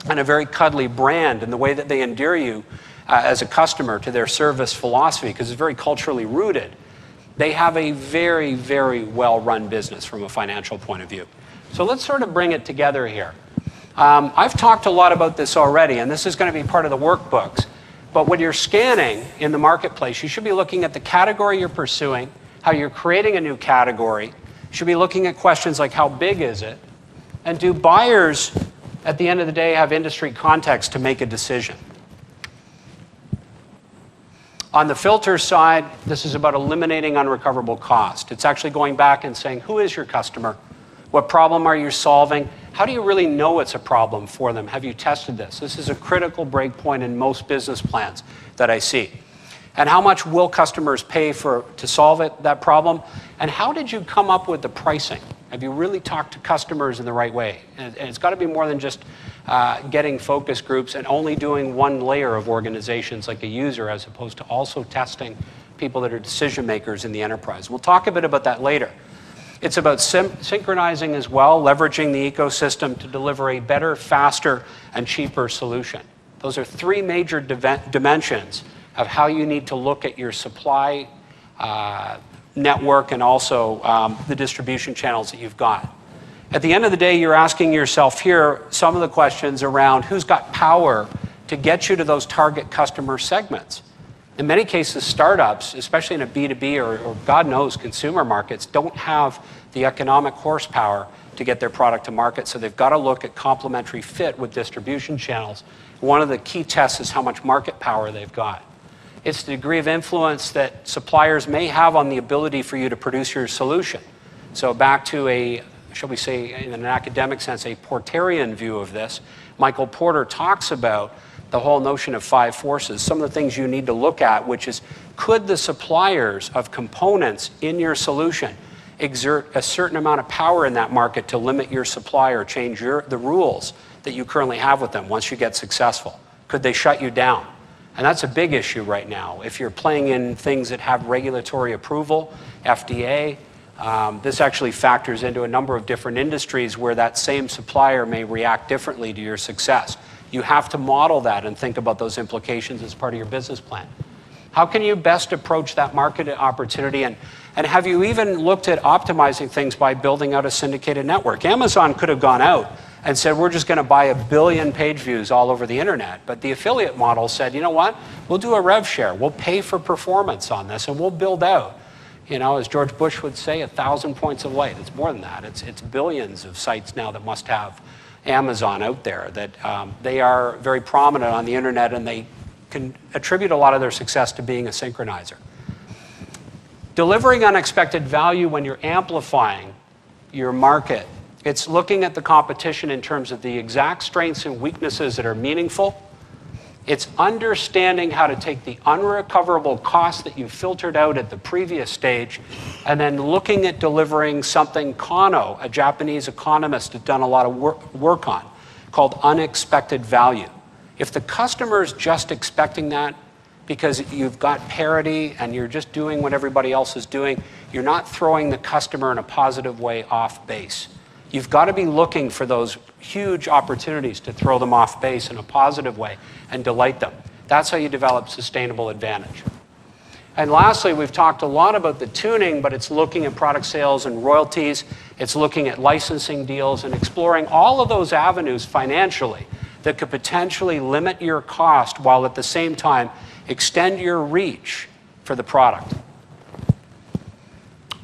and a very cuddly brand and the way that they endear you as a customer to their service philosophy, because it's very culturally rooted, they have a very, very well-run business from a financial point of view. So let's sort of bring it together here. I've talked a lot about this already, and this is going to be part of the workbooks. But when you're scanning in the marketplace, you should be looking at the category you're pursuing, how you're creating a new category. You should be looking at questions like how big is it? And do buyers, at the end of the day, have industry context to make a decision? On the filter side, this is about eliminating unrecoverable cost. It's actually going back and saying, who is your customer? What problem are you solving? How do you really know it's a problem for them? Have you tested this? This is a critical break point in most business plans that I see. And how much will customers pay to solve that problem? And how did you come up with the pricing? Have you really talked to customers in the right way? And it's got to be more than just getting focus groups and only doing one layer of organizations like a user, as opposed to also testing people that are decision makers in the enterprise. We'll talk a bit about that later. It's about synchronizing as well, leveraging the ecosystem to deliver a better, faster, and cheaper solution. Those are three major dimensions of how you need to look at your supply network and also the distribution channels that you've got. At the end of the day, you're asking yourself here some of the questions around who's got power to get you to those target customer segments. In many cases, startups, especially in a B2B or God knows consumer markets, don't have the economic horsepower to get their product to market, so they've got to look at complementary fit with distribution channels. One of the key tests is how much market power they've got. It's the degree of influence that suppliers may have on the ability for you to produce your solution. So back to a, shall we say, in an academic sense, a Porterian view of this, Michael Porter talks about the whole notion of 5 forces, some of the things you need to look at, which is, could the suppliers of components in your solution exert a certain amount of power in that market to limit your supply or change the rules that you currently have with them once you get successful? Could they shut you down? And that's a big issue right now. If you're playing in things that have regulatory approval, FDA, This actually factors into a number of different industries where that same supplier may react differently to your success. You have to model that and think about those implications as part of your business plan. How can you best approach that market opportunity? And have you even looked at optimizing things by building out a syndicated network? Amazon could have gone out and said, we're just going to buy 1 billion page views all over the internet. But the affiliate model said, you know what? We'll do a rev share. We'll pay for performance on this, and we'll build out, you know, as George Bush would say, 1,000 points of light. It's more than that. It's billions of sites now that must have Amazon out there, that they are very prominent on the internet, and they can attribute a lot of their success to being a synchronizer. Delivering unexpected value when you're amplifying your market, it's looking at the competition in terms of the exact strengths and weaknesses that are meaningful. It's understanding how to take the unrecoverable costs that you filtered out at the previous stage, and then looking at delivering something Kano, a Japanese economist, has done a lot of work on, called unexpected value. If the customer is just expecting that because you've got parity and you're just doing what everybody else is doing, you're not throwing the customer in a positive way off base. You've got to be looking for those huge opportunities to throw them off base in a positive way and delight them. That's how you develop sustainable advantage. And lastly, we've talked a lot about the tuning, but it's looking at product sales and royalties. It's looking at licensing deals and exploring all of those avenues financially that could potentially limit your cost while at the same time extend your reach for the product.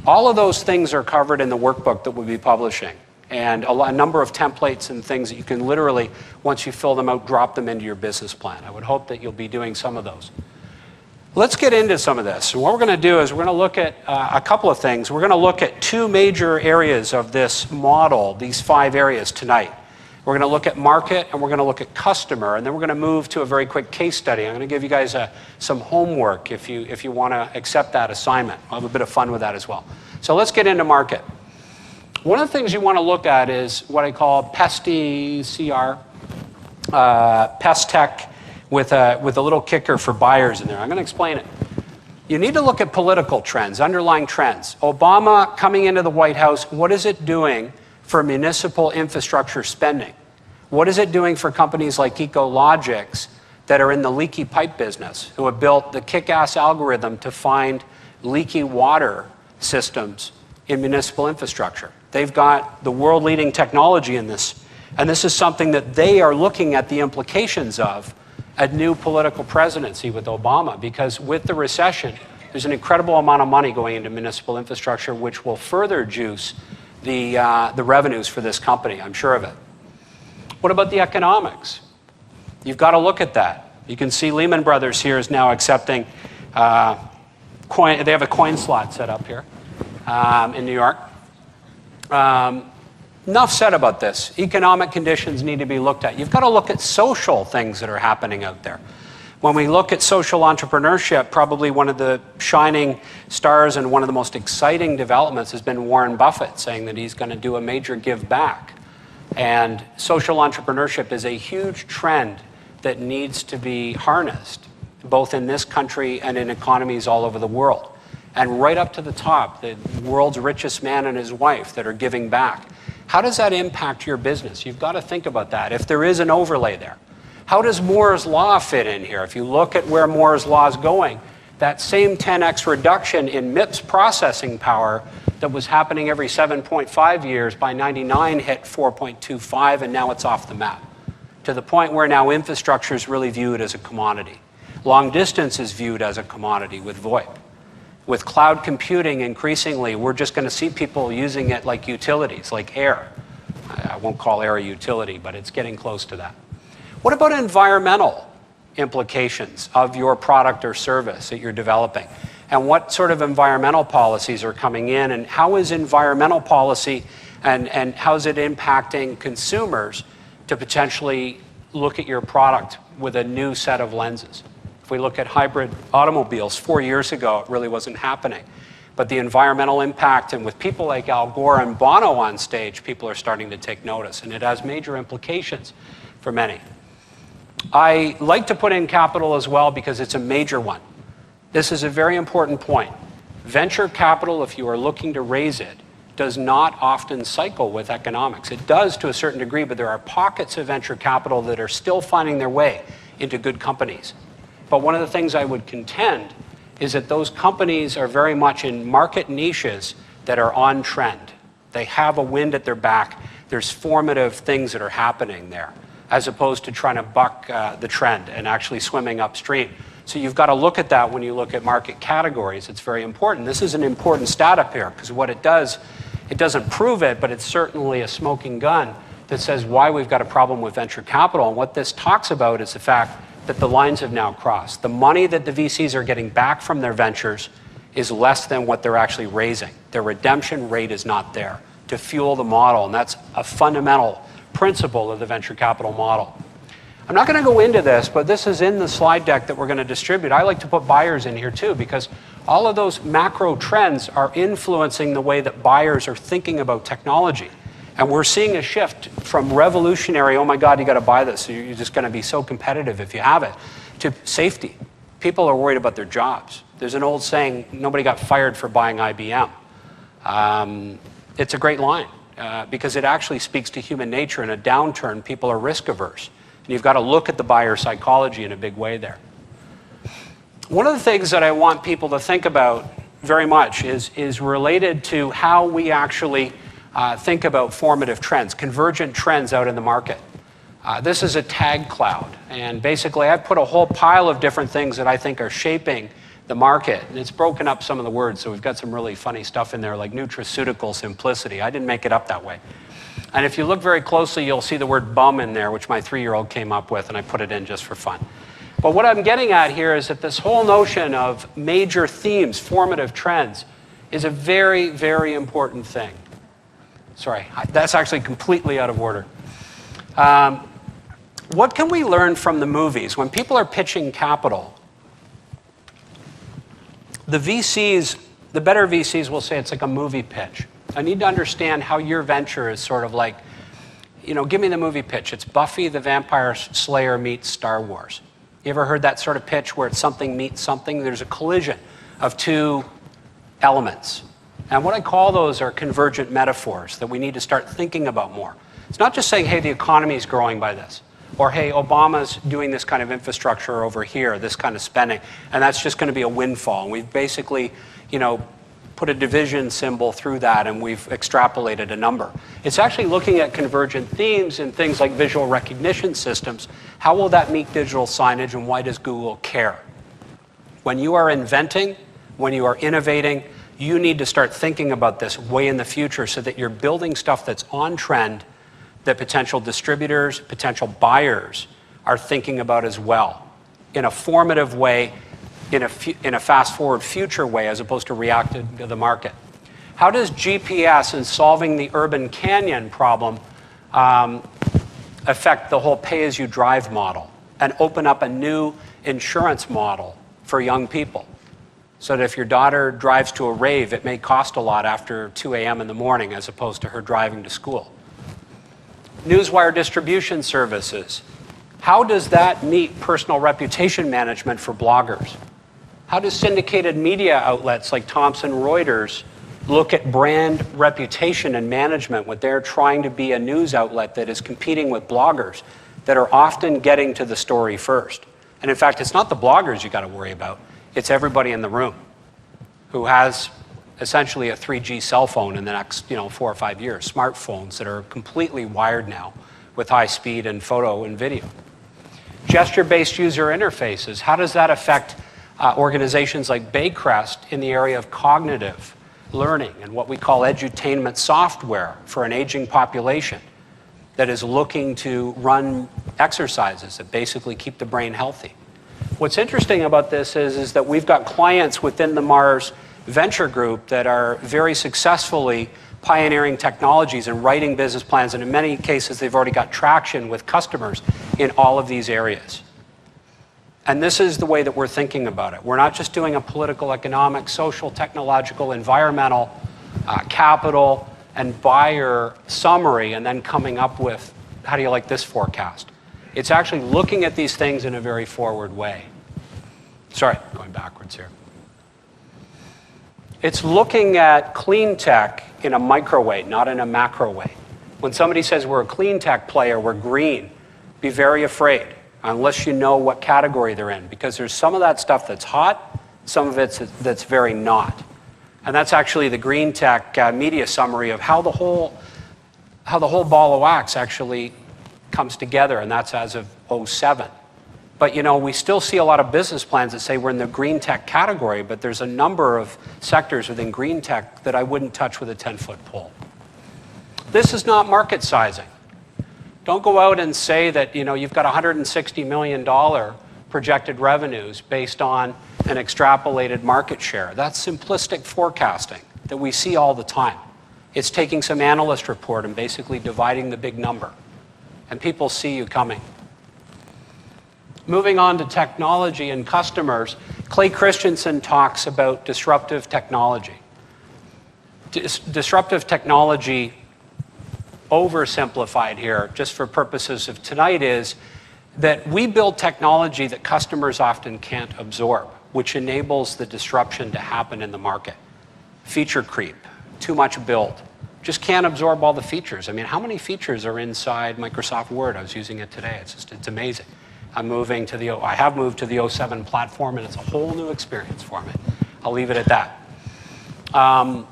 All of those things are covered in the workbook that we'll be publishing, and a number of templates and things that you can literally, once you fill them out, drop them into your business plan. I would hope that you'll be doing some of those. Let's get into some of this. And what we're going to do is we're going to look at a couple of things. We're going to look at 2 major areas of this model, these 5 areas tonight. We're going to look at market, and we're going to look at customer, and then we're going to move to a very quick case study. I'm going to give you guys some homework if you want to accept that assignment. I'll have a bit of fun with that as well. So let's get into market. One of the things you want to look at is what I call PESTY CR, pest tech with a little kicker for buyers in there. I'm going to explain it. You need to look at political trends, underlying trends. Obama coming into the White House, what is it doing for municipal infrastructure spending? What is it doing for companies like Ecologics that are in the leaky pipe business, who have built the kick-ass algorithm to find leaky water systems in municipal infrastructure? They've got the world-leading technology in this, and this is something that they are looking at the implications of a new political presidency with Obama, because with the recession, there's an incredible amount of money going into municipal infrastructure, which will further juice the revenues for this company, I'm sure of it. What about the economics? You've got to look at that. You can see Lehman Brothers here is now accepting coin. They have a coin slot set up here in New York. Enough said about this. Economic conditions need to be looked at. You've got to look at social things that are happening out there. When we look at social entrepreneurship, probably one of the shining stars and one of the most exciting developments has been Warren Buffett saying that he's going to do a major give back. And social entrepreneurship is a huge trend that needs to be harnessed, both in this country and in economies all over the world. And right up to the top, the world's richest man and his wife that are giving back. How does that impact your business? You've got to think about that, if there is an overlay there. How does Moore's Law fit in here? If you look at where Moore's Law is going, that same 10x reduction in MIPS processing power that was happening every 7.5 years, by 99 hit 4.25, and now it's off the map. To the point where now infrastructure is really viewed as a commodity. Long distance is viewed as a commodity with VoIP. With cloud computing, increasingly, we're just going to see people using it like utilities, like air. I won't call air a utility, but it's getting close to that. What about environmental implications of your product or service that you're developing? And what sort of environmental policies are coming in? And how is environmental policy and how is it impacting consumers to potentially look at your product with a new set of lenses? If we look at hybrid automobiles, 4 years ago, it really wasn't happening. But the environmental impact, and with people like Al Gore and Bono on stage, people are starting to take notice, and it has major implications for many. I like to put in capital as well because it's a major one. This is a very important point. Venture capital, if you are looking to raise it, does not often cycle with economics. It does to a certain degree, but there are pockets of venture capital that are still finding their way into good companies. But one of the things I would contend is that those companies are very much in market niches that are on trend. They have a wind at their back. There's formative things that are happening there, as opposed to trying to buck the trend and actually swimming upstream. So you've got to look at that when you look at market categories. It's very important. This is an important stat up here, because what it does, it doesn't prove it, but it's certainly a smoking gun that says why we've got a problem with venture capital. And what this talks about is the fact that the lines have now crossed. The money that the VCs are getting back from their ventures is less than what they're actually raising. Their redemption rate is not there to fuel the model, and that's a fundamental principle of the venture capital model. I'm not going to go into this, but this is in the slide deck that we're going to distribute. I like to put buyers in here too, because all of those macro trends are influencing the way that buyers are thinking about technology. And we're seeing a shift from revolutionary, oh my God, you got to buy this, you're just going to be so competitive if you have it, to safety. People are worried about their jobs. There's an old saying, nobody got fired for buying IBM. It's a great line because it actually speaks to human nature. In a downturn, people are risk averse. And you've got to look at the buyer psychology in a big way there. One of the things that I want people to think about very much is related to how we actually think about formative trends, convergent trends out in the market. This is a tag cloud. And basically, I've put a whole pile of different things that I think are shaping the market. And it's broken up some of the words, so we've got some really funny stuff in there, like nutraceutical simplicity. I didn't make it up that way. And if you look very closely, you'll see the word bum in there, which my 3-year-old came up with, and I put it in just for fun. But what I'm getting at here is that this whole notion of major themes, formative trends, is a very, very important thing. Sorry, that's actually completely out of order. What can we learn from the movies? When people are pitching capital, the VCs, the better VCs will say it's like a movie pitch. I need to understand how your venture is sort of like, you know, give me the movie pitch. It's Buffy the Vampire Slayer meets Star Wars. You ever heard that sort of pitch where it's something meets something? There's a collision of two elements. And what I call those are convergent metaphors that we need to start thinking about more. It's not just saying, hey, the economy is growing by this. Or, hey, Obama's doing this kind of infrastructure over here, this kind of spending, and that's just going to be a windfall. And we've basically, you know, put a division symbol through that, and we've extrapolated a number. It's actually looking at convergent themes in things like visual recognition systems. How will that meet digital signage, and why does Google care? When you are inventing, when you are innovating, you need to start thinking about this way in the future so that you're building stuff that's on trend that potential distributors, potential buyers are thinking about as well, in a formative way, in a fast-forward future way, as opposed to reacting to the market. How does GPS and solving the urban canyon problem affect the whole pay-as-you-drive model and open up a new insurance model for young people? So that if your daughter drives to a rave, it may cost a lot after 2 a.m. in the morning as opposed to her driving to school. Newswire distribution services. How does that meet personal reputation management for bloggers? How does syndicated media outlets like Thomson Reuters look at brand reputation and management when they're trying to be a news outlet that is competing with bloggers that are often getting to the story first? And in fact, it's not the bloggers you got to worry about. It's everybody in the room who has essentially a 3G cell phone in the next 4 or 5 years, smartphones that are completely wired now with high speed and photo and video. Gesture-based user interfaces, how does that affect organizations like Baycrest in the area of cognitive learning and what we call edutainment software for an aging population that is looking to run exercises that basically keep the brain healthy? What's interesting about this is that we've got clients within the Mars Venture Group that are very successfully pioneering technologies and writing business plans, and in many cases they've already got traction with customers in all of these areas. And this is the way that we're thinking about it. We're not just doing a political, economic, social, technological, environmental, capital, and buyer summary and then coming up with, how do you like this forecast? It's actually looking at these things in a very forward way. Sorry, going backwards here. It's looking at clean tech in a micro way, not in a macro way. When somebody says we're a clean tech player, we're green, be very afraid unless you know what category they're in, because there's some of that stuff that's hot, some of it that's very not. And that's actually the green tech media summary of how the whole ball of wax actually comes together, and that's as of 2007. But we still see a lot of business plans that say we're in the green tech category, but there's a number of sectors within green tech that I wouldn't touch with a 10-foot pole. This is not market sizing. Don't go out and say that you've got $160 million projected revenues based on an extrapolated market share. That's simplistic forecasting that we see all the time. It's taking some analyst report and basically dividing the big number. And people see you coming. Moving on to technology and customers, Clay Christensen talks about disruptive technology. Disruptive technology, oversimplified here, just for purposes of tonight, is that we build technology that customers often can't absorb, which enables the disruption to happen in the market. Feature creep, too much build, just can't absorb all the features. I mean, how many features are inside Microsoft Word? I was using it today. It's amazing. I have moved to the 07 platform, and it's a whole new experience for me. I'll leave it at that.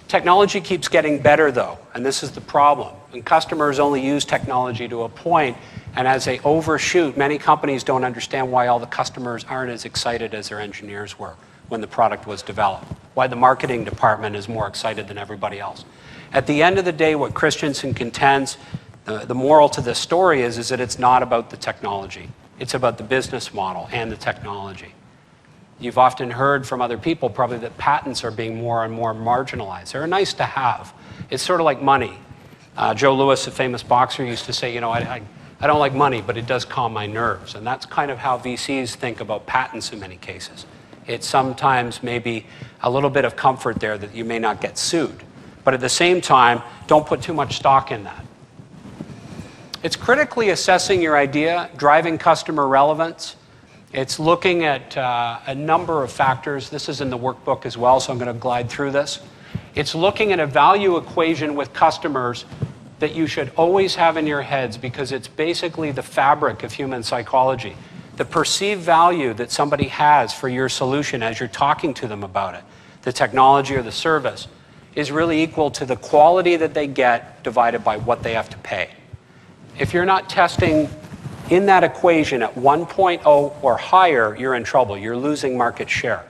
Technology keeps getting better, though, and this is the problem. And customers only use technology to a point, and as they overshoot, many companies don't understand why all the customers aren't as excited as their engineers were when the product was developed, why the marketing department is more excited than everybody else. At the end of the day, what Christensen contends, the moral to this story is that it's not about the technology. It's about the business model and the technology. You've often heard from other people probably that patents are being more and more marginalized. They're nice to have. It's sort of like money. Joe Louis, a famous boxer, used to say, I don't like money, but it does calm my nerves. And that's kind of how VCs think about patents in many cases. It's sometimes maybe a little bit of comfort there that you may not get sued. But at the same time, don't put too much stock in that. It's critically assessing your idea, driving customer relevance. It's looking at a number of factors. This is in the workbook as well, so I'm going to glide through this. It's looking at a value equation with customers that you should always have in your heads, because it's basically the fabric of human psychology. The perceived value that somebody has for your solution as you're talking to them about it, the technology or the service, is really equal to the quality that they get divided by what they have to pay. If you're not testing in that equation at 1.0 or higher, you're in trouble. You're losing market share.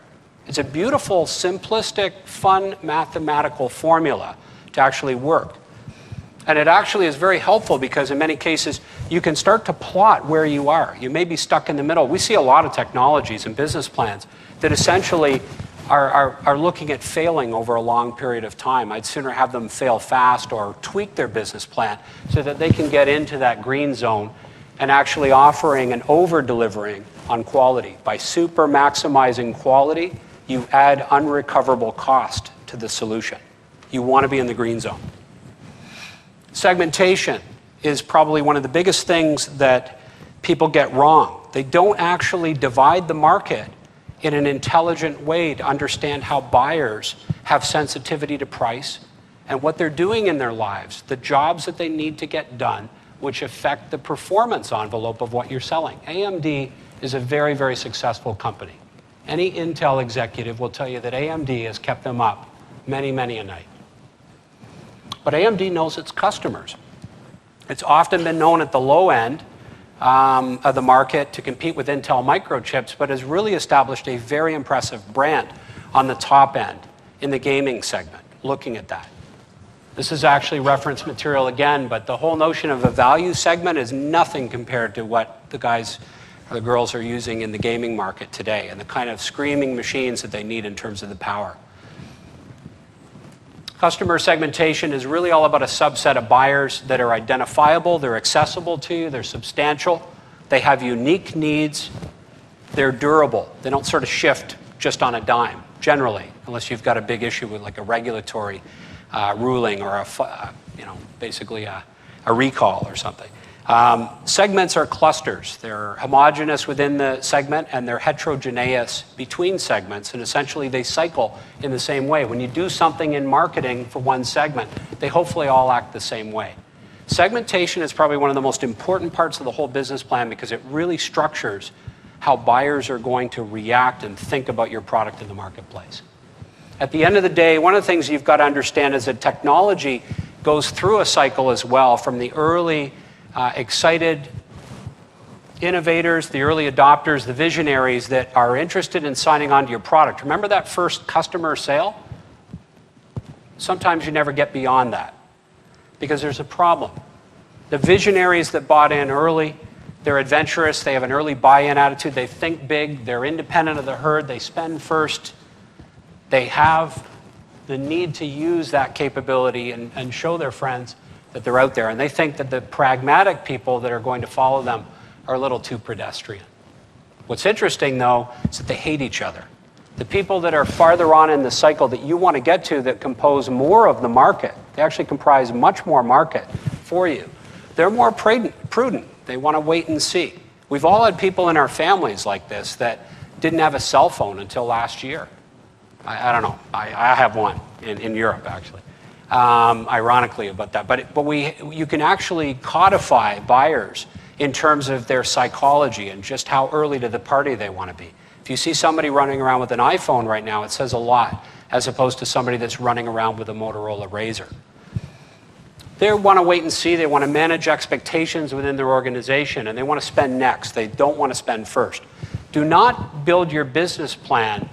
It's a beautiful, simplistic, fun mathematical formula to actually work. And it actually is very helpful because in many cases, you can start to plot where you are. You may be stuck in the middle. We see a lot of technologies and business plans that essentially are looking at failing over a long period of time. I'd sooner have them fail fast or tweak their business plan so that they can get into that green zone and actually offering and over-delivering on quality. By super maximizing quality, you add unrecoverable cost to the solution. You want to be in the green zone. Segmentation is probably one of the biggest things that people get wrong. They don't actually divide the market in an intelligent way to understand how buyers have sensitivity to price and what they're doing in their lives, the jobs that they need to get done, which affect the performance envelope of what you're selling. AMD is a very, very successful company. Any Intel executive will tell you that AMD has kept them up many, many a night. But AMD knows its customers. It's often been known at the low end of the market to compete with Intel microchips, but has really established a very impressive brand on the top end in the gaming segment, looking at that. This is actually reference material again, but the whole notion of a value segment is nothing compared to what the guys or the girls are using in the gaming market today and the kind of screaming machines that they need in terms of the power. Customer segmentation is really all about a subset of buyers that are identifiable, they're accessible to you, they're substantial, they have unique needs, they're durable. They don't sort of shift just on a dime, generally, unless you've got a big issue with like a regulatory ruling or basically a recall or something. Segments are clusters. They're homogeneous within the segment and they're heterogeneous between segments, and essentially they cycle in the same way. When you do something in marketing for one segment, they hopefully all act the same way. Segmentation is probably one of the most important parts of the whole business plan because it really structures how buyers are going to react and think about your product in the marketplace. At the end of the day, one of the things you've got to understand is that technology goes through a cycle as well, from the early excited innovators, the early adopters, the visionaries that are interested in signing on to your product. Remember that first customer sale? Sometimes you never get beyond that because there's a problem. The visionaries that bought in early, they're adventurous, they have an early buy-in attitude, they think big, they're independent of the herd, they spend first, they have the need to use that capability and show their friends that they're out there. And they think that the pragmatic people that are going to follow them are a little too pedestrian. What's interesting, though, is that they hate each other. The people that are farther on in the cycle that you want to get to that compose more of the market, they actually comprise much more market for you. They're more prudent. They want to wait and see. We've all had people in our families like this that didn't have a cell phone until last year. I don't know. I have one in Europe, actually. Ironically about that. But you can actually codify buyers in terms of their psychology and just how early to the party they want to be. If you see somebody running around with an iPhone right now, it says a lot, as opposed to somebody that's running around with a Motorola Razr. They want to wait and see. They want to manage expectations within their organization, and they want to spend next. They don't want to spend first. Do not build your business plan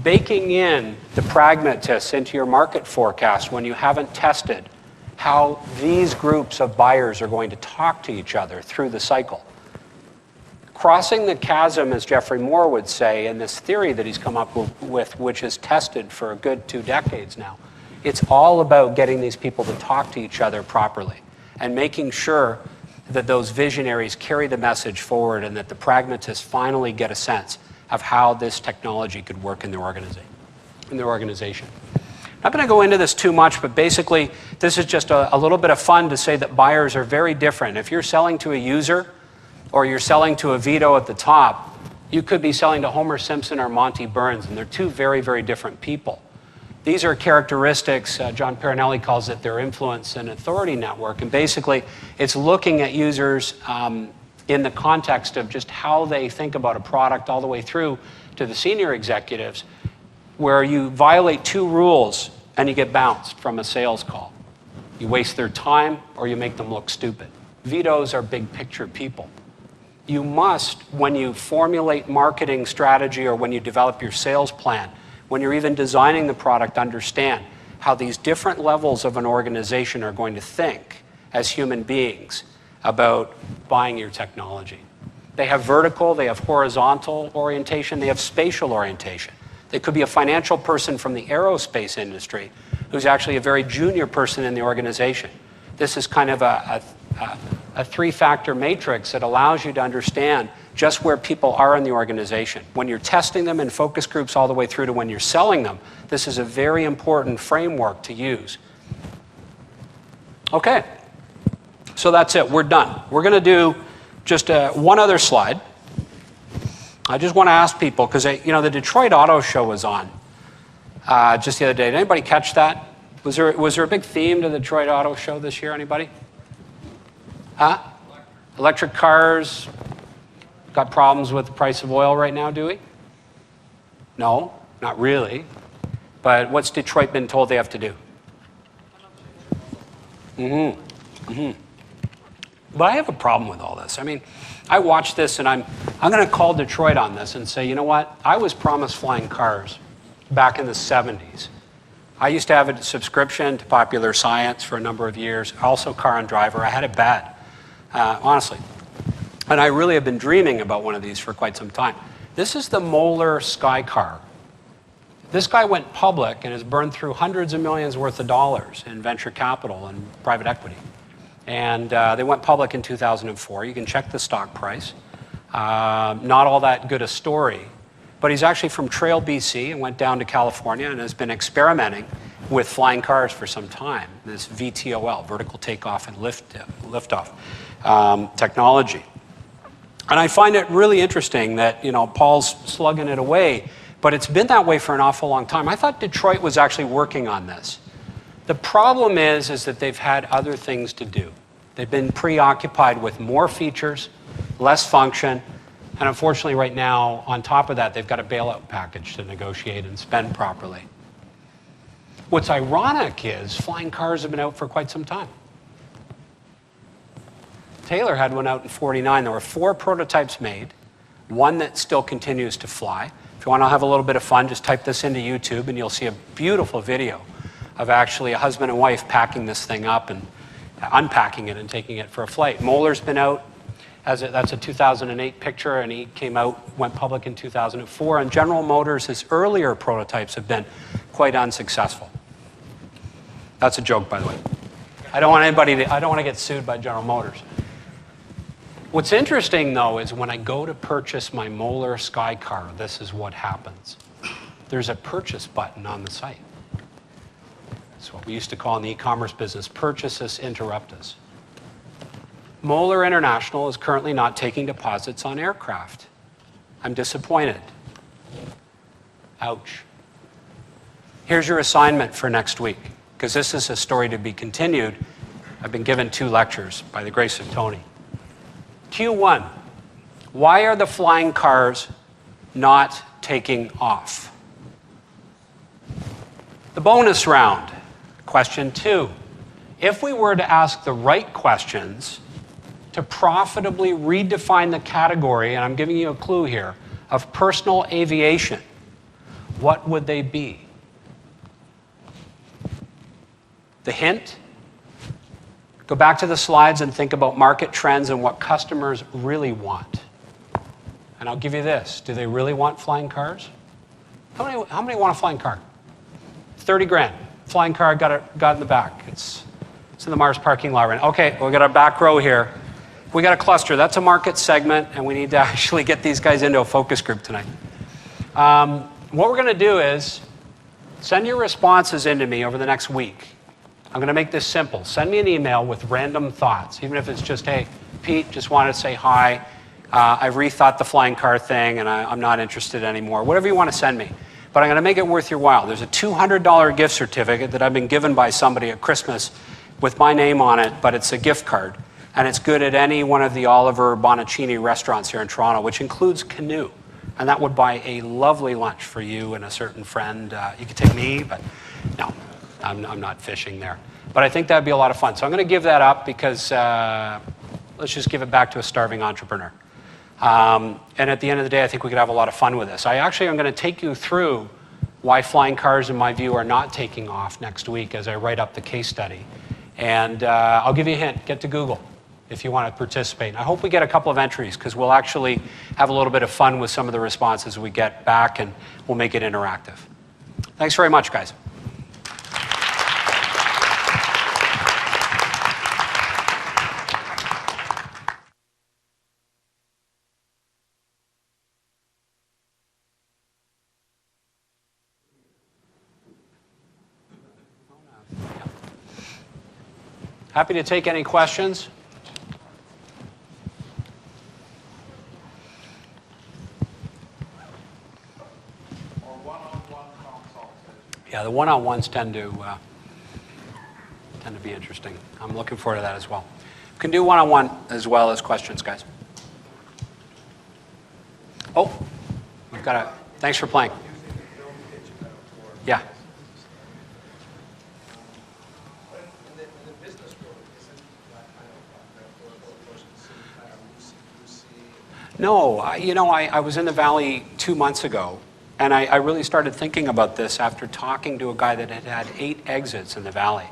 baking in the pragmatists into your market forecast when you haven't tested how these groups of buyers are going to talk to each other through the cycle. Crossing the chasm, as Jeffrey Moore would say, in this theory that he's come up with, which is tested for a good 2 decades now, it's all about getting these people to talk to each other properly and making sure that those visionaries carry the message forward and that the pragmatists finally get a sense of how this technology could work in their organization. I'm not going to go into this too much, but basically this is just a little bit of fun to say that buyers are very different. If you're selling to a user or you're selling to a Vito at the top, you could be selling to Homer Simpson or Monty Burns, and they're two very, very different people. These are characteristics, John Perinelli calls it their influence and authority network, and basically it's looking at users in the context of just how they think about a product all the way through to the senior executives, where you violate 2 rules and you get bounced from a sales call. You waste their time or you make them look stupid. Vitos are big picture people. You must, when you formulate marketing strategy or when you develop your sales plan, when you're even designing the product, understand how these different levels of an organization are going to think as human beings about buying your technology. They have vertical, they have horizontal orientation, they have spatial orientation. They could be a financial person from the aerospace industry who's actually a very junior person in the organization. This is kind of a 3-factor matrix that allows you to understand just where people are in the organization. When you're testing them in focus groups all the way through to when you're selling them, this is a very important framework to use. Okay. So that's it. We're done. We're going to do just one other slide. I just want to ask people, because the Detroit Auto Show was on just the other day. Did anybody catch that? Was there a big theme to the Detroit Auto Show this year? Anybody? Huh? Electric cars. Got problems with the price of oil right now, do we? No, not really. But what's Detroit been told they have to do? But I have a problem with all this. I mean, I watch this and I'm going to call Detroit on this and say, you know what? I was promised flying cars back in the 70s. I used to have a subscription to Popular Science for a number of years, also Car and Driver. I had it bad, honestly. And I really have been dreaming about one of these for quite some time. This is the Moeller Sky Car. This guy went public and has burned through hundreds of millions worth of dollars in venture capital and private equity. And they went public in 2004. You can check the stock price. Not all that good a story. But he's actually from Trail, BC, and went down to California and has been experimenting with flying cars for some time, this VTOL, vertical takeoff and liftoff. technology. And I find it really interesting that, Paul's slugging it away, but it's been that way for an awful long time. I thought Detroit was actually working on this. The problem is that they've had other things to do. They've been preoccupied with more features, less function, and unfortunately right now, on top of that, they've got a bailout package to negotiate and spend properly. What's ironic is flying cars have been out for quite some time. Taylor had one out in '49. There were 4 prototypes made, one that still continues to fly. If you want to have a little bit of fun, just type this into YouTube and you'll see a beautiful video of actually a husband and wife packing this thing up and unpacking it and taking it for a flight. Moeller's been out, that's a 2008 picture, and he went public in 2004. And General Motors, his earlier prototypes have been quite unsuccessful. That's a joke, by the way. I don't want to get sued by General Motors. What's interesting, though, is when I go to purchase my Moeller Skycar, this is what happens. There's a purchase button on the site. It's what we used to call in the e-commerce business, purchase us, interrupt us. Moeller International is currently not taking deposits on aircraft. I'm disappointed. Ouch. Here's your assignment for next week, because this is a story to be continued. I've been given 2 lectures by the grace of Tony. Q1, why are the flying cars not taking off? The bonus round, question 2. If we were to ask the right questions to profitably redefine the category, and I'm giving you a clue here, of personal aviation, what would they be? The hint? Go back to the slides and think about market trends and what customers really want. And I'll give you this. Do they really want flying cars? How many want a flying car? 30 grand. Flying car, got in the back. It's in the Mars parking lot right now. Okay, we got our back row here. We got a cluster. That's a market segment, and we need to actually get these guys into a focus group tonight. What we're going to do is send your responses into me over the next week. I'm going to make this simple. Send me an email with random thoughts, even if it's just, hey, Pete, just wanted to say hi. I rethought the flying car thing, and I'm not interested anymore. Whatever you want to send me. But I'm going to make it worth your while. There's a $200 gift certificate that I've been given by somebody at Christmas with my name on it, but it's a gift card. And it's good at any one of the Oliver Bonacini restaurants here in Toronto, which includes Canoe. And that would buy a lovely lunch for you and a certain friend. You could take me, but no. I'm not fishing there. But I think that'd be a lot of fun. So I'm going to give that up because let's just give it back to a starving entrepreneur. And at the end of the day, I think we could have a lot of fun with this. I actually am going to take you through why flying cars, in my view, are not taking off next week as I write up the case study. And I'll give you a hint. Get to Google if you want to participate. I hope we get a couple of entries because we'll actually have a little bit of fun with some of the responses we get back, and we'll make it interactive. Thanks very much, guys. Happy to take any questions. Or one-on-one consultation. Yeah, the one-on-ones tend to be interesting. I'm looking forward to that as well. We can do one-on-one as well as questions, guys. Oh, we've got a. Thanks for playing. Yeah. No, I was in the Valley 2 months ago, and I really started thinking about this after talking to a guy that had 8 exits in the Valley.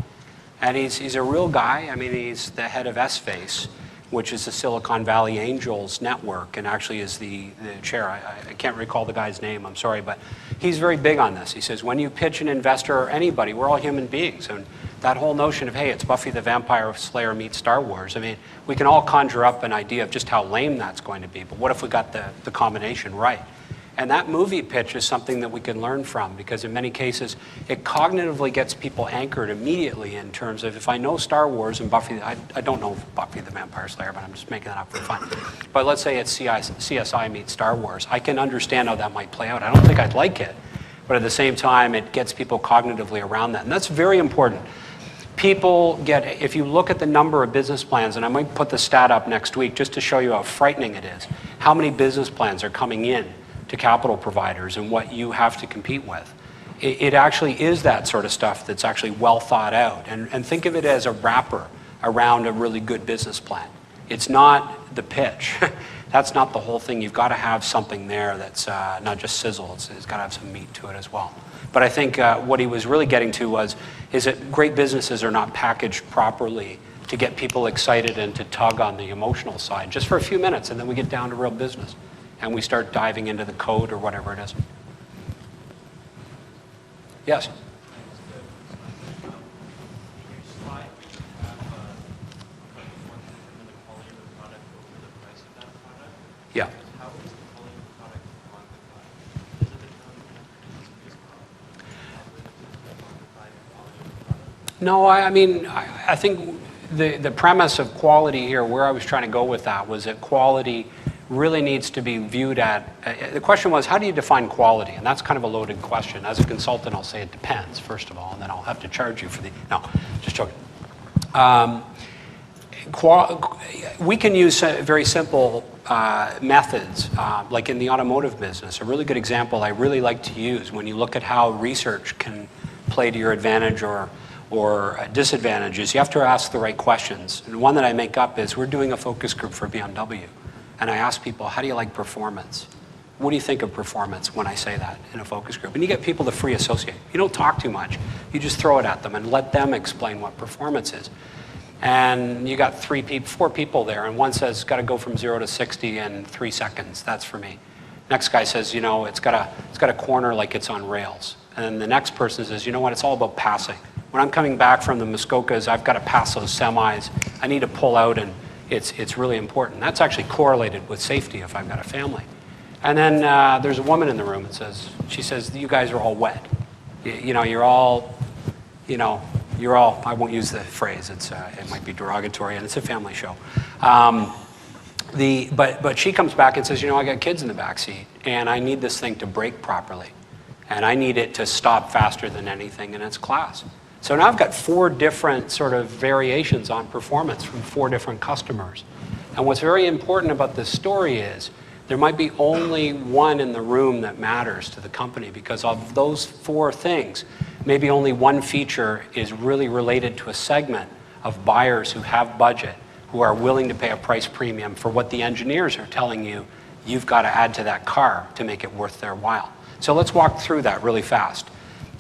And he's a real guy. I mean, he's the head of S-Face, which is the Silicon Valley Angels network, and actually is the chair. I can't recall the guy's name, I'm sorry, but he's very big on this. He says, when you pitch an investor or anybody, we're all human beings. And that whole notion of, hey, it's Buffy the Vampire Slayer meets Star Wars. I mean, we can all conjure up an idea of just how lame that's going to be, but what if we got the combination right? And that movie pitch is something that we can learn from, because in many cases, it cognitively gets people anchored immediately in terms of, if I know Star Wars and Buffy, I don't know Buffy the Vampire Slayer, but I'm just making that up for fun. But let's say it's CSI meets Star Wars. I can understand how that might play out. I don't think I'd like it, but at the same time, it gets people cognitively around that. And that's very important. People get, if you look at the number of business plans, and I might put the stat up next week just to show you how frightening it is, how many business plans are coming in to capital providers and what you have to compete with. It actually is that sort of stuff that's actually well thought out. And think of it as a wrapper around a really good business plan. It's not the pitch. That's not the whole thing. You've got to have something there that's not just sizzle. It's got to have some meat to it as well. But I think what he was really getting to is that great businesses are not packaged properly to get people excited and to tug on the emotional side just for a few minutes, and then we get down to real business and we start diving into the code or whatever it is. Yes? Yeah. No, I mean, I think the premise of quality here, where I was trying to go with that, was that quality really needs to be viewed at, the question was, how do you define quality? And that's kind of a loaded question. As a consultant, I'll say it depends, first of all, and then I'll have to charge you for the, no, just joking. We can use very simple methods, like in the automotive business. A really good example I really like to use when you look at how research can play to your advantage or disadvantages, you have to ask the right questions. And one that I make up is, we're doing a focus group for BMW. And I ask people, how do you like performance? What do you think of performance when I say that in a focus group? And you get people to free associate. You don't talk too much. You just throw it at them and let them explain what performance is. And you got 4 people there, and one says, got to go from 0 to 60 in 3 seconds. That's for me. Next guy says, you know, it's got a corner like it's on rails. And then the next person says, you know what, it's all about passing. When I'm coming back from the Muskokas, I've got to pass those semis. I need to pull out, and it's really important. That's actually correlated with safety if I've got a family. And then there's a woman in the room that says, she says, you guys are all wet. You know, you're all, I won't use the phrase, it might be derogatory, and it's a family show. But she comes back and says, you know, I got kids in the back seat, and I need this thing to brake properly. And I need it to stop faster than anything in its class. So now I've got 4 different sort of variations on performance from 4 different customers. And what's very important about this story is there might be only one in the room that matters to the company, because of those 4 things, maybe only one feature is really related to a segment of buyers who have budget, who are willing to pay a price premium for what the engineers are telling you you've got to add to that car to make it worth their while. So let's walk through that really fast.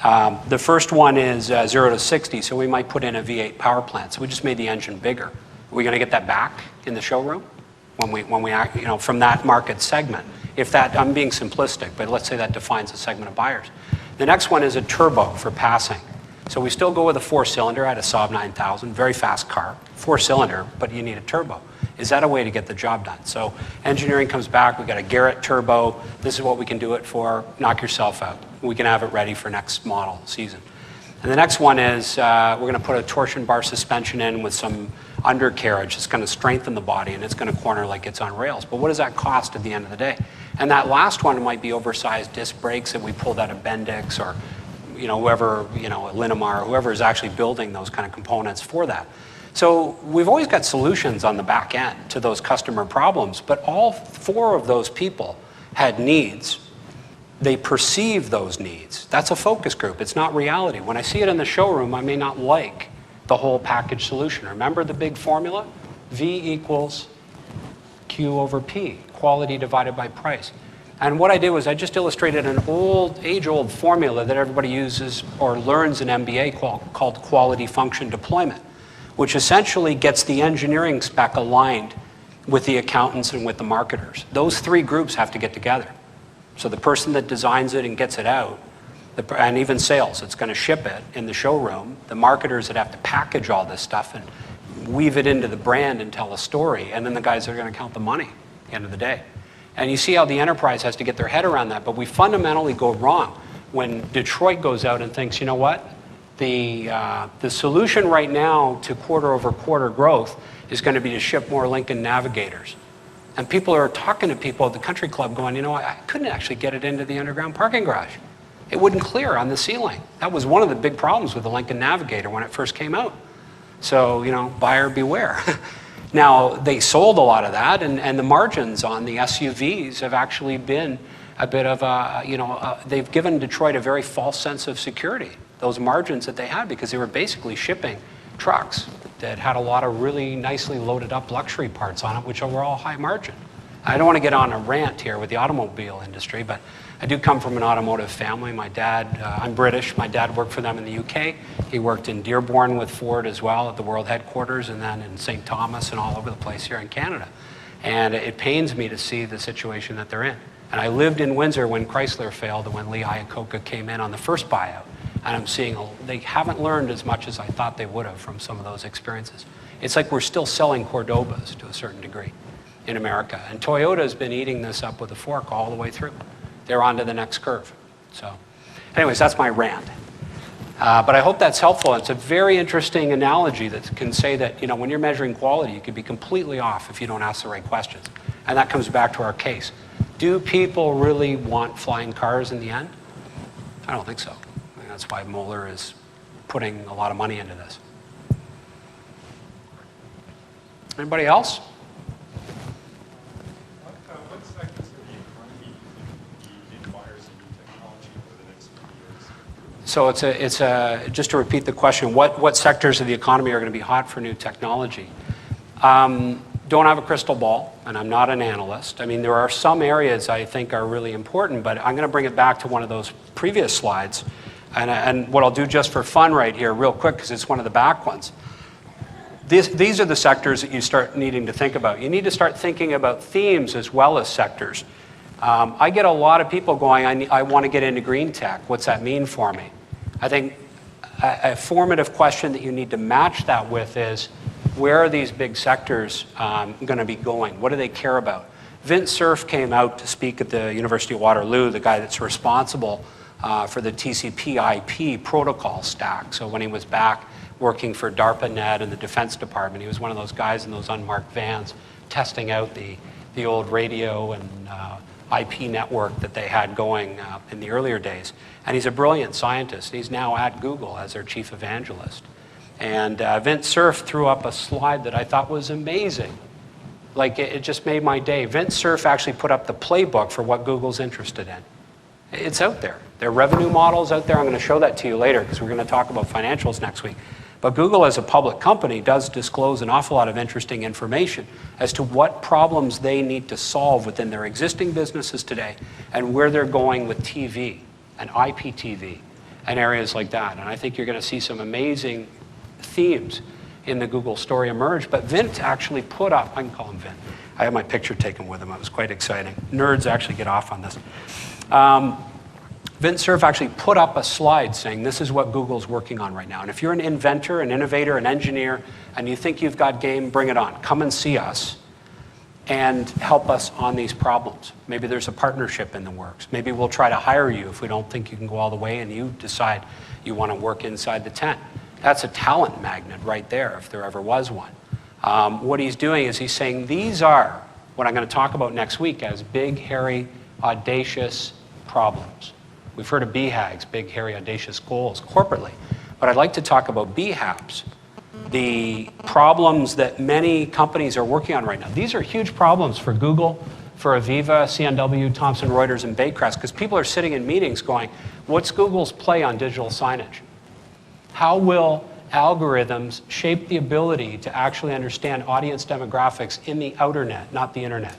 The first one is 0 to 60, so we might put in a V8 power plant. So we just made the engine bigger. Are we going to get that back in the showroom when we act, you know, from that market segment? If that, I'm being simplistic, but let's say that defines a segment of buyers. The next one is a turbo for passing. So we still go with a 4-cylinder. I had a Saab 9000, very fast car, 4-cylinder, but you need a turbo. Is that a way to get the job done? So engineering comes back, we got a Garrett turbo, this is what we can do it for, knock yourself out. We can have it ready for next model season. And the next one is we're going to put a torsion bar suspension in with some undercarriage. It's going to strengthen the body, and it's going to corner like it's on rails. But what does that cost at the end of the day? And that last one might be oversized disc brakes that we pulled out of Bendix, or whoever, Linamar, whoever is actually building those kind of components for that. So we've always got solutions on the back end to those customer problems, but all 4 of those people had needs. They perceive those needs. That's a focus group. It's not reality. When I see it in the showroom, I may not like the whole package solution. Remember the big formula? V equals Q over P, quality divided by price. And what I did was I just illustrated an age-old formula that everybody uses or learns in MBA called quality function deployment, which essentially gets the engineering spec aligned with the accountants and with the marketers. Those 3 groups have to get together. So the person that designs it and gets it out, and even sales, it's going to ship it in the showroom, the marketers that have to package all this stuff and weave it into the brand and tell a story, and then the guys that are going to count the money at the end of the day. And you see how the enterprise has to get their head around that. But we fundamentally go wrong when Detroit goes out and thinks, you know what? The solution right now to quarter-over-quarter growth is going to be to ship more Lincoln Navigators. And people are talking to people at the country club going, you know, I couldn't actually get it into the underground parking garage. It wouldn't clear on the ceiling. That was one of the big problems with the Lincoln Navigator when it first came out. So, you know, buyer beware. Now, they sold a lot of that, and the margins on the SUVs have actually been a bit of a, they've given Detroit a very false sense of security, those margins that they had, because they were basically shipping trucks that had a lot of really nicely loaded up luxury parts on it, which were all high margin. I don't want to get on a rant here with the automobile industry, but I do come from an automotive family. My dad, I'm British. My dad worked for them in the UK. He worked in Dearborn with Ford as well at the world headquarters, and then in St. Thomas and all over the place here in Canada. And it pains me to see the situation that they're in. And I lived in Windsor when Chrysler failed and when Lee Iacocca came in on the first buyout. And I'm seeing they haven't learned as much as I thought they would have from some of those experiences. It's like we're still selling Cordobas to a certain degree in America. And Toyota's been eating this up with a fork all the way through. They're on to the next curve. So anyways, that's my rant. But I hope that's helpful. It's a very interesting analogy that can say that, you know, when you're measuring quality, you could be completely off if you don't ask the right questions. And that comes back to our case. Do people really want flying cars in the end? I don't think so. And that's why Moeller is putting a lot of money into this. Anybody else? What sectors of the economy requires new technology over the next few years? So it's just to repeat the question, what sectors of the economy are going to be hot for new technology? Don't have a crystal ball, and I'm not an analyst. I mean, there are some areas I think are really important, but I'm going to bring it back to one of those previous slides. And what I'll do just for fun right here, real quick, because it's one of the back ones. These are the sectors that you start needing to think about. You need to start thinking about themes as well as sectors. I get a lot of people going, I want to get into green tech. What's that mean for me? I think a formative question that you need to match that with is, where are these big sectors going to be going? What do they care about? Vint Cerf came out to speak at the University of Waterloo, the guy that's responsible for the TCP/IP protocol stack. So when he was back working for DARPANET and the Defense Department, he was one of those guys in those unmarked vans testing out the old radio and IP network that they had going in the earlier days. And he's a brilliant scientist. He's now at Google as their chief evangelist. And Vint Cerf threw up a slide that I thought was amazing. Like, it just made my day. Vint Cerf actually put up the playbook for what Google's interested in. It's out there. Their revenue model's out there. I'm going to show that to you later because we're going to talk about financials next week. But Google as a public company does disclose an awful lot of interesting information as to what problems they need to solve within their existing businesses today and where they're going with TV and IPTV and areas like that. And I think you're going to see some amazing themes in the Google story emerge. But Vint actually put up, I can call him Vint. I have my picture taken with him. It was quite exciting. Nerds actually get off on this. Vint Cerf actually put up a slide saying this is what Google's working on right now. And if you're an inventor, an innovator, an engineer, and you think you've got game, bring it on. Come and see us and help us on these problems. Maybe there's a partnership in the works. Maybe we'll try to hire you if we don't think you can go all the way and you decide you want to work inside the tent. That's a talent magnet right there, if there ever was one. What he's doing is he's saying these are what I'm going to talk about next week as big, hairy, audacious problems. We've heard of BHAGs, big, hairy, audacious goals, corporately. But I'd like to talk about BHAPs, the problems that many companies are working on right now. These are huge problems for Google, for Aviva, CNW, Thomson Reuters, and Baycrest, because people are sitting in meetings going, what's Google's play on digital signage? How will algorithms shape the ability to actually understand audience demographics in the outer net, not the internet?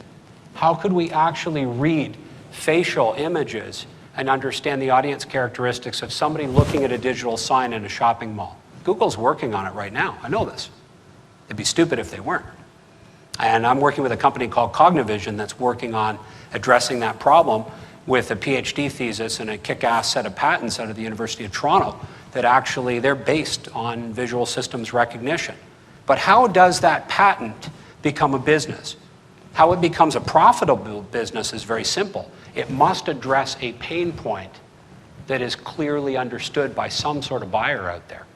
How could we actually read facial images and understand the audience characteristics of somebody looking at a digital sign in a shopping mall? Google's working on it right now. I know this. It'd be stupid if they weren't. And I'm working with a company called Cognivision that's working on addressing that problem with a PhD thesis and a kick-ass set of patents out of the University of Toronto that actually they're based on visual systems recognition. But how does that patent become a business? How it becomes a profitable business is very simple. It must address a pain point that is clearly understood by some sort of buyer out there.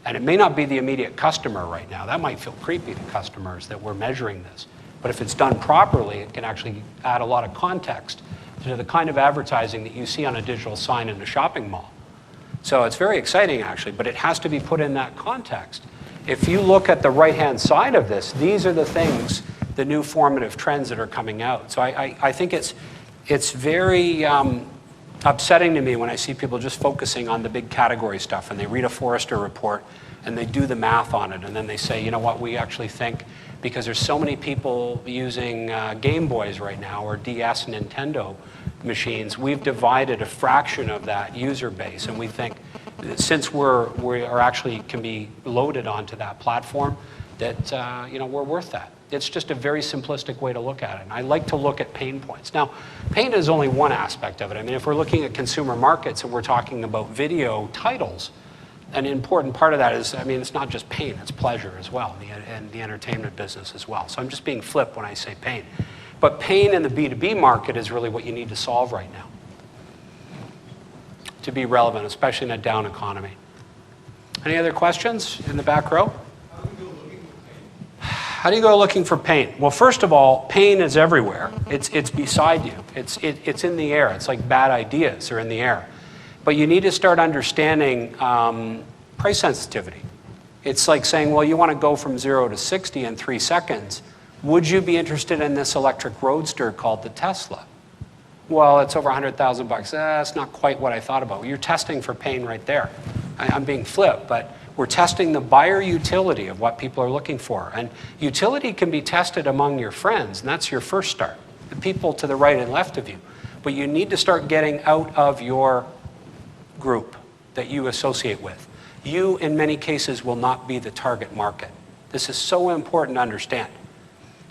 And it may not be the immediate customer right now. That might feel creepy to customers that we're measuring this. But if it's done properly, it can actually add a lot of context to the kind of advertising that you see on a digital sign in a shopping mall. So it's very exciting, actually, but it has to be put in that context. If you look at the right-hand side of this, these are the things, the new formative trends that are coming out. So I think it's very upsetting to me when I see people just focusing on the big category stuff, and they read a Forrester report, and they do the math on it, and then they say, you know what, we actually think, because there's so many people using Game Boys right now, or DS and Nintendo machines, we've divided a fraction of that user base, and we think that since we are actually can be loaded onto that platform, that we're worth that. It's just a very simplistic way to look at it. And I like to look at pain points. Now, pain is only one aspect of it. I mean, if we're looking at consumer markets and we're talking about video titles, an important part of that is, I mean, it's not just pain, it's pleasure as well, and the entertainment business as well. So I'm just being flip when I say pain. But pain in the B2B market is really what you need to solve right now to be relevant, especially in a down economy. Any other questions in the back row? How do you go looking for pain? Well, first of all, pain is everywhere. It's beside you. It's in the air. It's like bad ideas are in the air. But you need to start understanding price sensitivity. It's like saying, well, you want to go from 0 to 60 in 3 seconds. Would you be interested in this electric roadster called the Tesla? Well, it's over $100,000. That's not quite what I thought about. You're testing for pain right there. I'm being flip, but we're testing the buyer utility of what people are looking for. And utility can be tested among your friends, and that's your first start, the people to the right and left of you. But you need to start getting out of your group that you associate with. You, in many cases, will not be the target market. This is so important to understand.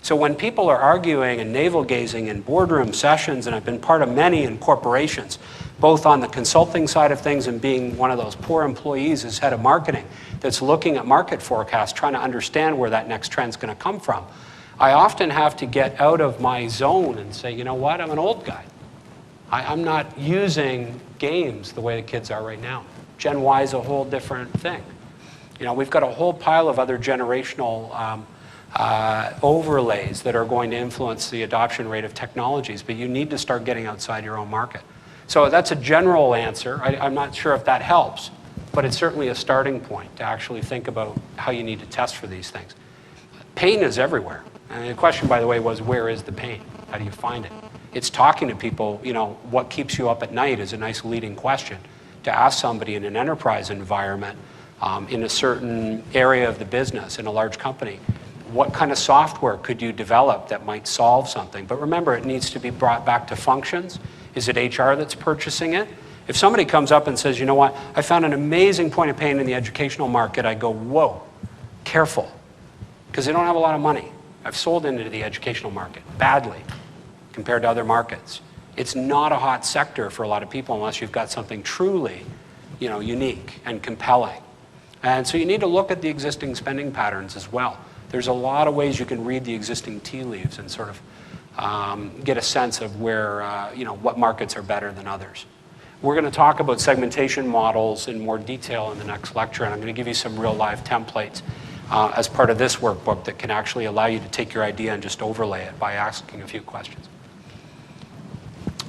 So when people are arguing and navel-gazing in boardroom sessions, and I've been part of many in corporations, both on the consulting side of things and being one of those poor employees as head of marketing that's looking at market forecasts, trying to understand where that next trend's going to come from, I often have to get out of my zone and say, you know what, I'm an old guy. I'm not using games the way the kids are right now. Gen Y is a whole different thing. You know, we've got a whole pile of other generational overlays that are going to influence the adoption rate of technologies, but you need to start getting outside your own market. So that's a general answer. I'm not sure if that helps, but it's certainly a starting point to actually think about how you need to test for these things. Pain is everywhere. And the question, by the way, was where is the pain? How do you find it? It's talking to people, you know, what keeps you up at night is a nice leading question to ask somebody in an enterprise environment, in a certain area of the business, in a large company. What kind of software could you develop that might solve something? But remember, it needs to be brought back to functions. Is it HR that's purchasing it? If somebody comes up and says, you know what, I found an amazing point of pain in the educational market, I go, whoa, careful, because they don't have a lot of money. I've sold into the educational market badly compared to other markets. It's not a hot sector for a lot of people unless you've got something truly, you know, unique and compelling. And so you need to look at the existing spending patterns as well. There's a lot of ways you can read the existing tea leaves and sort of get a sense of where, you know, what markets are better than others. We're going to talk about segmentation models in more detail in the next lecture, and I'm going to give you some real live templates as part of this workbook that can actually allow you to take your idea and just overlay it by asking a few questions.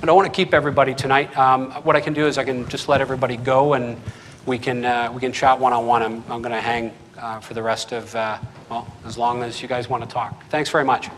I don't want to keep everybody tonight. What I can do is I can just let everybody go, and we can chat one-on-one. I'm going to hang for the rest of, well, as long as you guys want to talk. Thanks very much.